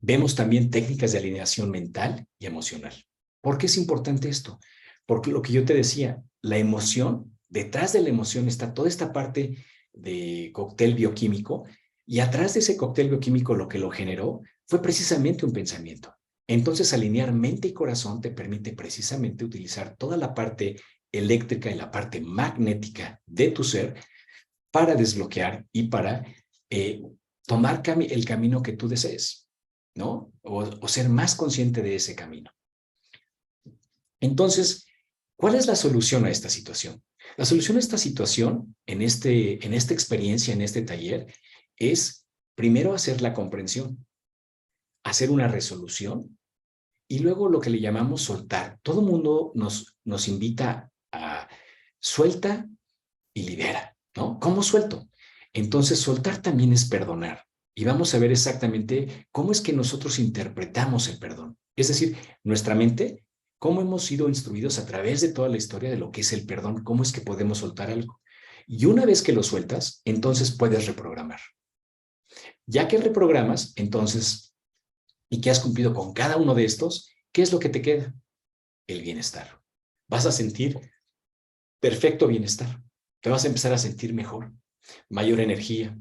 vemos también técnicas de alineación mental y emocional. ¿Por qué es importante esto? Porque lo que yo te decía, la emoción, detrás de la emoción está toda esta parte de cóctel bioquímico y atrás de ese cóctel bioquímico lo que lo generó fue precisamente un pensamiento. Entonces, alinear mente y corazón te permite precisamente utilizar toda la parte eléctrica y la parte magnética de tu ser para desbloquear y para tomar el camino que tú desees, ¿no? O ser más consciente de ese camino. Entonces, ¿cuál es la solución a esta situación? La solución a esta situación, en esta experiencia, en este taller, es primero hacer la comprensión, hacer una resolución y luego lo que le llamamos soltar. Todo mundo nos invita a suelta y libera, ¿no? ¿Cómo suelto? Entonces, soltar también es perdonar. Y vamos a ver exactamente cómo es que nosotros interpretamos el perdón. Es decir, nuestra mente, cómo hemos sido instruidos a través de toda la historia de lo que es el perdón, cómo es que podemos soltar algo. Y una vez que lo sueltas, entonces puedes reprogramar. Ya que reprogramas, entonces, y que has cumplido con cada uno de estos, ¿qué es lo que te queda? El bienestar. Vas a sentir perfecto bienestar. Te vas a empezar a sentir mejor, mayor energía,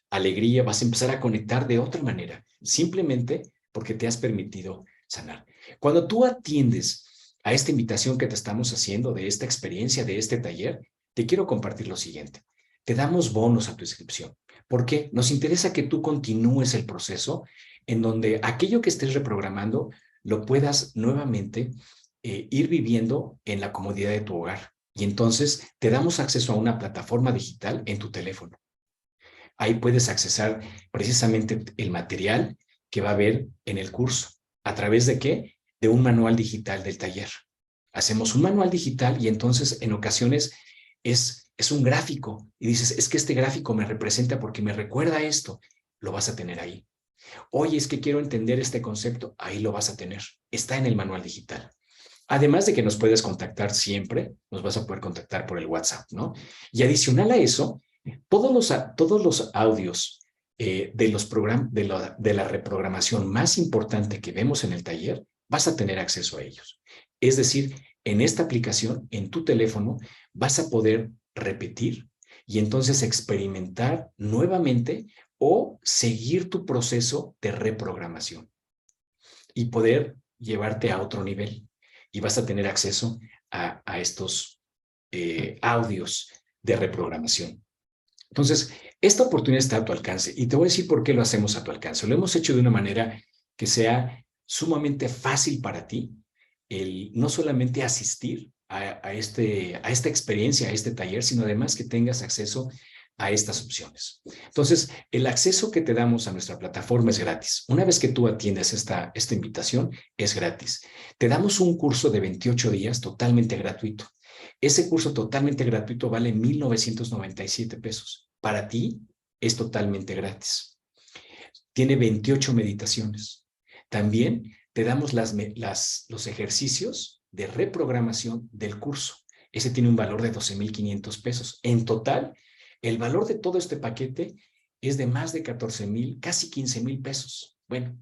alegría, vas a empezar a conectar de otra manera, simplemente porque te has permitido sanar. Cuando tú atiendes a esta invitación que te estamos haciendo de esta experiencia, de este taller, te quiero compartir lo siguiente. Te damos bonos a tu inscripción. ¿Por qué? Nos interesa que tú continúes el proceso en donde aquello que estés reprogramando lo puedas nuevamente ir viviendo en la comodidad de tu hogar. Y entonces te damos acceso a una plataforma digital en tu teléfono. Ahí puedes accesar precisamente el material que va a haber en el curso. ¿A través de qué? De un manual digital del taller. Hacemos un manual digital y entonces en ocasiones es un gráfico y dices, es que este gráfico me representa porque me recuerda esto. Lo vas a tener ahí. Oye, es que quiero entender este concepto. Ahí lo vas a tener. Está en el manual digital. Además de que nos puedes contactar siempre, nos vas a poder contactar por el WhatsApp, ¿no? Y adicional a eso, todos los audios de la reprogramación más importante que vemos en el taller, vas a tener acceso a ellos. Es decir, en esta aplicación, en tu teléfono, vas a poder repetir y entonces experimentar nuevamente o seguir tu proceso de reprogramación y poder llevarte a otro nivel. Y vas a tener acceso a estos audios de reprogramación. Entonces, esta oportunidad está a tu alcance y te voy a decir por qué lo hacemos a tu alcance. Lo hemos hecho de una manera que sea sumamente fácil para ti, el no solamente asistir a esta experiencia, a este taller, sino además que tengas acceso a estas opciones. Entonces, el acceso que te damos a nuestra plataforma es gratis. Una vez que tú atiendes esta invitación, es gratis. Te damos un curso de 28 días totalmente gratuito. Ese curso totalmente gratuito vale 1,997 pesos. Para ti es totalmente gratis. Tiene 28 meditaciones. También te damos los ejercicios de reprogramación del curso. Ese tiene un valor de 12,500 pesos. En total, el valor de todo este paquete es de más de 14,000, casi 15,000 pesos. Bueno,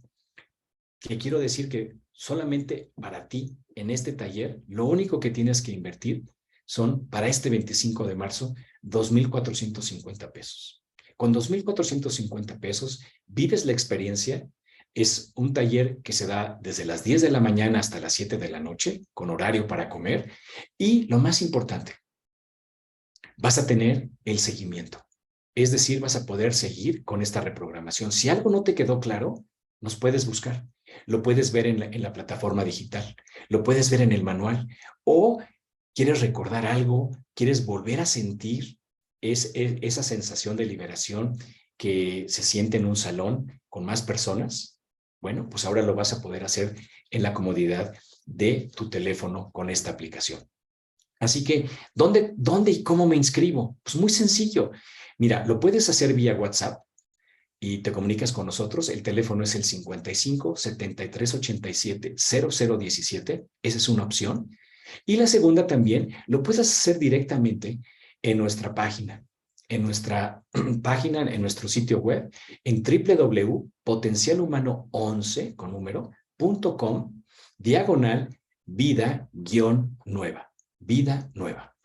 te quiero decir que solamente para ti, en este taller, lo único que tienes que invertir son, para este 25 de marzo, 2,450 pesos. Con 2,450 pesos, vives la experiencia. Es un taller que se da desde las 10 de la mañana hasta las 7 de la noche, con horario para comer. Y lo más importante, vas a tener el seguimiento. Es decir, vas a poder seguir con esta reprogramación. Si algo no te quedó claro, nos puedes buscar. Lo puedes ver en la plataforma digital, lo puedes ver en el manual, o quieres recordar algo, quieres volver a sentir esa sensación de liberación que se siente en un salón con más personas. Bueno, pues ahora lo vas a poder hacer en la comodidad de tu teléfono con esta aplicación. Así que, ¿dónde y cómo me inscribo? Pues muy sencillo. Mira, lo puedes hacer vía WhatsApp y te comunicas con nosotros. El teléfono es el 55 73 87 0017. Esa es una opción. Y la segunda también, lo puedes hacer directamente en nuestra página. En nuestra página, en nuestro sitio web, en www.potencialhumano11, con número.com, /vida-nueva. Vida nueva.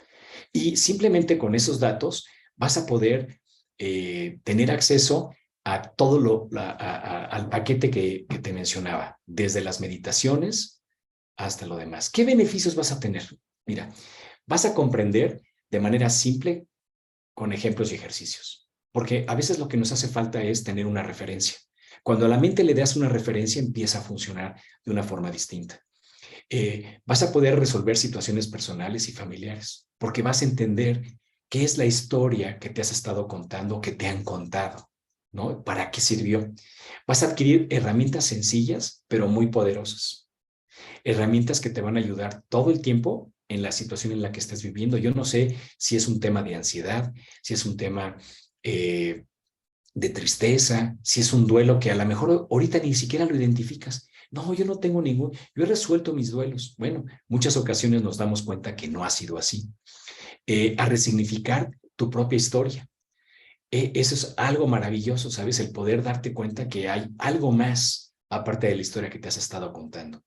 Y simplemente con esos datos vas a poder tener acceso a todo al paquete que te mencionaba, desde las meditaciones hasta lo demás. ¿Qué beneficios vas a tener? Mira, vas a comprender de manera simple con ejemplos y ejercicios. Porque a veces lo que nos hace falta es tener una referencia. Cuando a la mente le das una referencia, empieza a funcionar de una forma distinta. Vas a poder resolver situaciones personales y familiares, porque vas a entender qué es la historia que te has estado contando, que te han contado, ¿no? ¿Para qué sirvió? Vas a adquirir herramientas sencillas, pero muy poderosas. Herramientas que te van a ayudar todo el tiempo en la situación en la que estés viviendo. Yo no sé si es un tema de ansiedad, si es un tema de tristeza, si es un duelo que a lo mejor ahorita ni siquiera lo identificas. No, yo no tengo ningún, yo he resuelto mis duelos. Bueno, muchas ocasiones nos damos cuenta que no ha sido así. A resignificar tu propia historia. Eso es algo maravilloso, ¿sabes? El poder darte cuenta que hay algo más aparte de la historia que te has estado contando.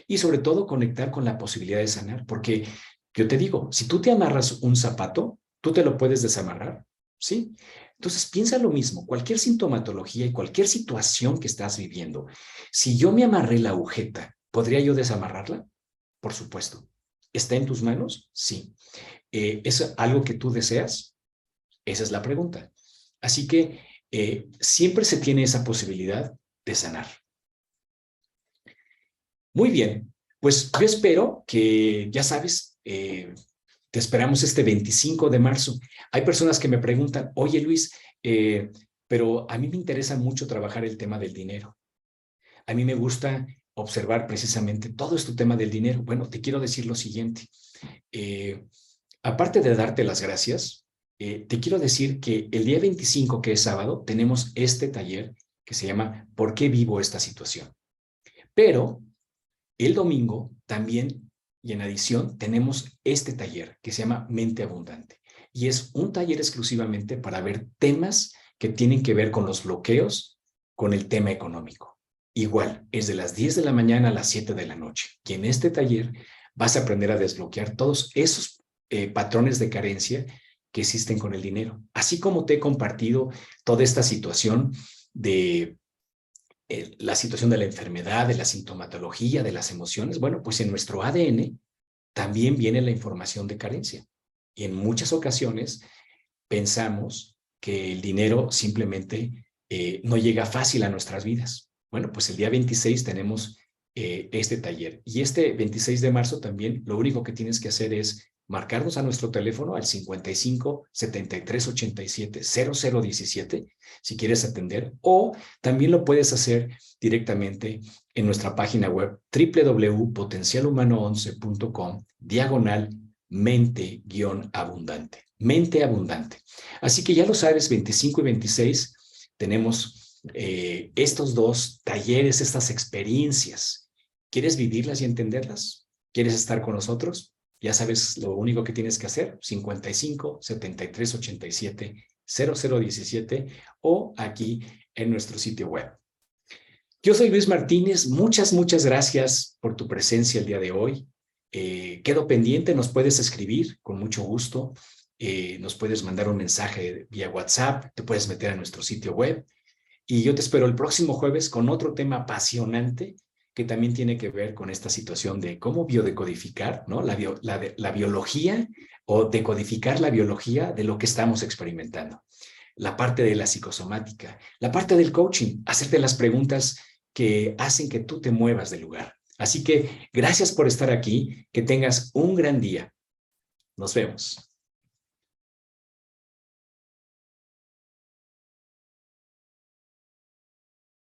Y sobre todo conectar con la posibilidad de sanar, porque yo te digo, si tú te amarras un zapato, tú te lo puedes desamarrar, ¿sí? Entonces piensa lo mismo, cualquier sintomatología y cualquier situación que estás viviendo, si yo me amarré la agujeta, ¿podría yo desamarrarla? Por supuesto. ¿Está en tus manos? Sí. ¿Es algo que tú deseas? Esa es la pregunta. Así que siempre se tiene esa posibilidad de sanar. Muy bien, pues yo espero que, ya sabes, te esperamos este 25 de marzo. Hay personas que me preguntan, oye Luis, pero a mí me interesa mucho trabajar el tema del dinero. A mí me gusta observar precisamente todo este tema del dinero. Bueno, te quiero decir lo siguiente. Eh, Aparte de darte las gracias, te quiero decir que el día 25, que es sábado, tenemos este taller que se llama ¿Por qué vivo esta situación? Pero el domingo también, y en adición, tenemos este taller que se llama Mente Abundante. Y es un taller exclusivamente para ver temas que tienen que ver con los bloqueos, con el tema económico. Igual, es de las 10 de la mañana a las 7 de la noche. Y en este taller vas a aprender a desbloquear todos esos patrones de carencia que existen con el dinero. Así como te he compartido toda esta situación de la situación de la enfermedad, de la sintomatología, de las emociones, bueno, pues en nuestro ADN también viene la información de carencia. Y en muchas ocasiones pensamos que el dinero simplemente no llega fácil a nuestras vidas. Bueno, pues el día 26 tenemos este taller. Y este 26 de marzo también lo único que tienes que hacer es marcarnos a nuestro teléfono al 55 73 87 0017 si quieres atender, o también lo puedes hacer directamente en nuestra página web www.potencialhumano11.com/mente-abundante. Mente abundante. Así que ya lo sabes, 25 y 26 tenemos estos dos talleres, estas experiencias. ¿Quieres vivirlas y entenderlas? ¿Quieres estar con nosotros? Ya sabes lo único que tienes que hacer, 55 73 87 0017 o aquí en nuestro sitio web. Yo soy Luis Martínez, muchas gracias por tu presencia el día de hoy. Quedo pendiente, nos puedes escribir con mucho gusto, nos puedes mandar un mensaje vía WhatsApp, te puedes meter a nuestro sitio web y yo te espero el próximo jueves con otro tema apasionante que también tiene que ver con esta situación de cómo biodecodificar, ¿no? La biología o decodificar la biología de lo que estamos experimentando. La parte de la psicosomática, la parte del coaching, hacerte las preguntas que hacen que tú te muevas del lugar. Así que gracias por estar aquí, que tengas un gran día. Nos vemos.